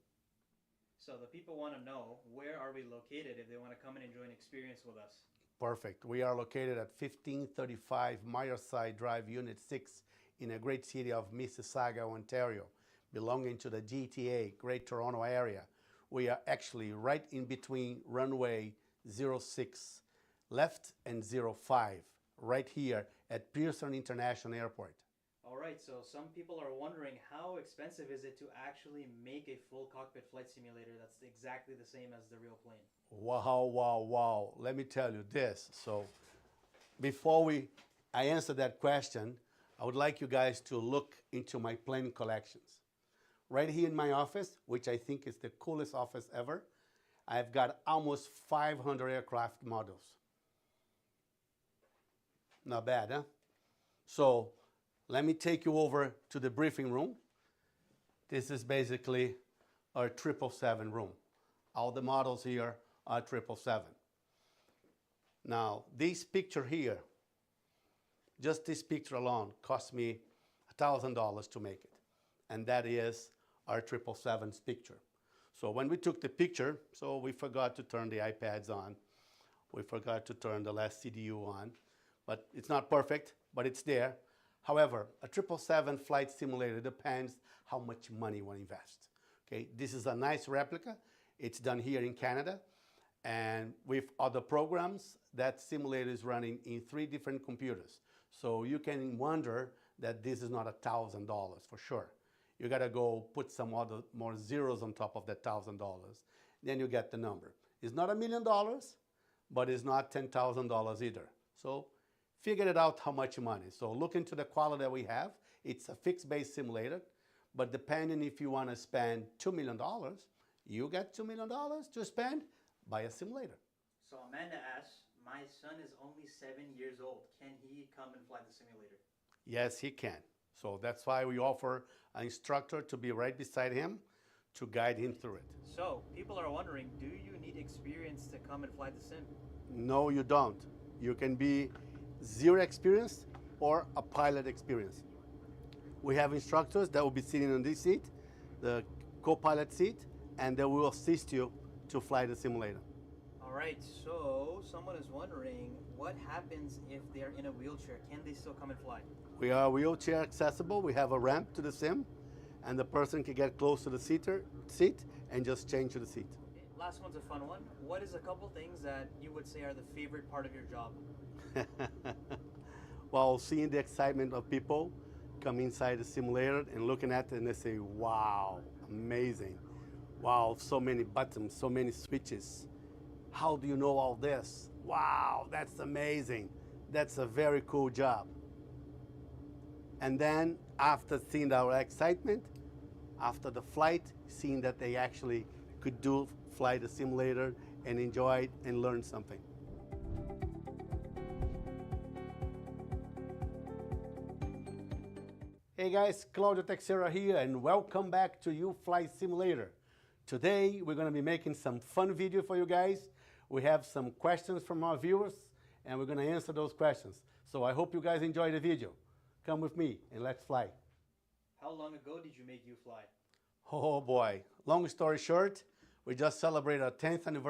So the people want to know, where are we located if they want to come and enjoy an experience with us? Perfect. We are located at 1535 Myerside Drive, Unit 6, in a great city of Mississauga, Ontario, belonging to the GTA, Great Toronto Area. We are actually right in between runway 06 left and 05, right here at Pearson International Airport. All right, so some people are wondering how expensive is it to actually make a full cockpit flight simulator that's exactly the same as the real plane? Wow, wow, wow. Let me tell you this. So I answer that question, I would like you guys to look into my plane collections. Right here in my office, which I think is the coolest office ever, I've got almost 500 aircraft models. Not bad, huh? So let me take you over to the briefing room. This is basically our 777 room. All the models here are 777. Now, this picture here, just this picture alone, cost me $1,000 to make it. And that is our 777's picture. So when we took the picture, so we forgot to turn the iPads on. We forgot to turn the last CDU on. But it's not perfect, but it's there. However, a 777 flight simulator depends how much money one invests. Okay, this is a nice replica. It's done here in Canada. And with other programs, that simulator is running in 3 different computers. So you can wonder that this is not $1,000 for sure. You gotta go put some other more zeros on top of that $1,000. Then you get the number. It's not $1 million, but it's not $10,000 either. So figure it out how much money. So look into the quality that we have. It's a fixed base simulator, but depending if you wanna spend $2 million, you get $2 million to spend, buy a simulator. So Amanda asks, my son is only 7 years old. Can he come and fly the simulator? Yes, he can. So that's why we offer an instructor to be right beside him to guide him through it. So people are wondering, do you need experience to come and fly the sim? No, you don't. You can be zero experience or a pilot experience. We have instructors that will be sitting on this seat, the co-pilot seat, and they will assist you to fly the simulator. All right, so someone is wondering, what happens if they're in a wheelchair? Can they still come and fly? We are wheelchair accessible. We have a ramp to the sim, and the person can get close to the seat and just change to the seat. Okay, last one's a fun one. What is a couple things that you would say are the favorite part of your job? Well, seeing the excitement of people come inside the simulator and looking at it and they say, wow, amazing. Wow, so many buttons, so many switches. How do you know all this? Wow, that's amazing. That's a very cool job. And then after seeing our excitement, after the flight, seeing that they actually could fly the simulator and enjoy it and learn something. Hey guys, Claudio Texera here and welcome back to UFLY Simulator. Today we're going to be making some fun video for you guys. We have some questions from our viewers and we're going to answer those questions. So I hope you guys enjoy the video. Come with me and let's fly. How long ago did you make UFLY? Oh boy, long story short, we just celebrated our 10th anniversary.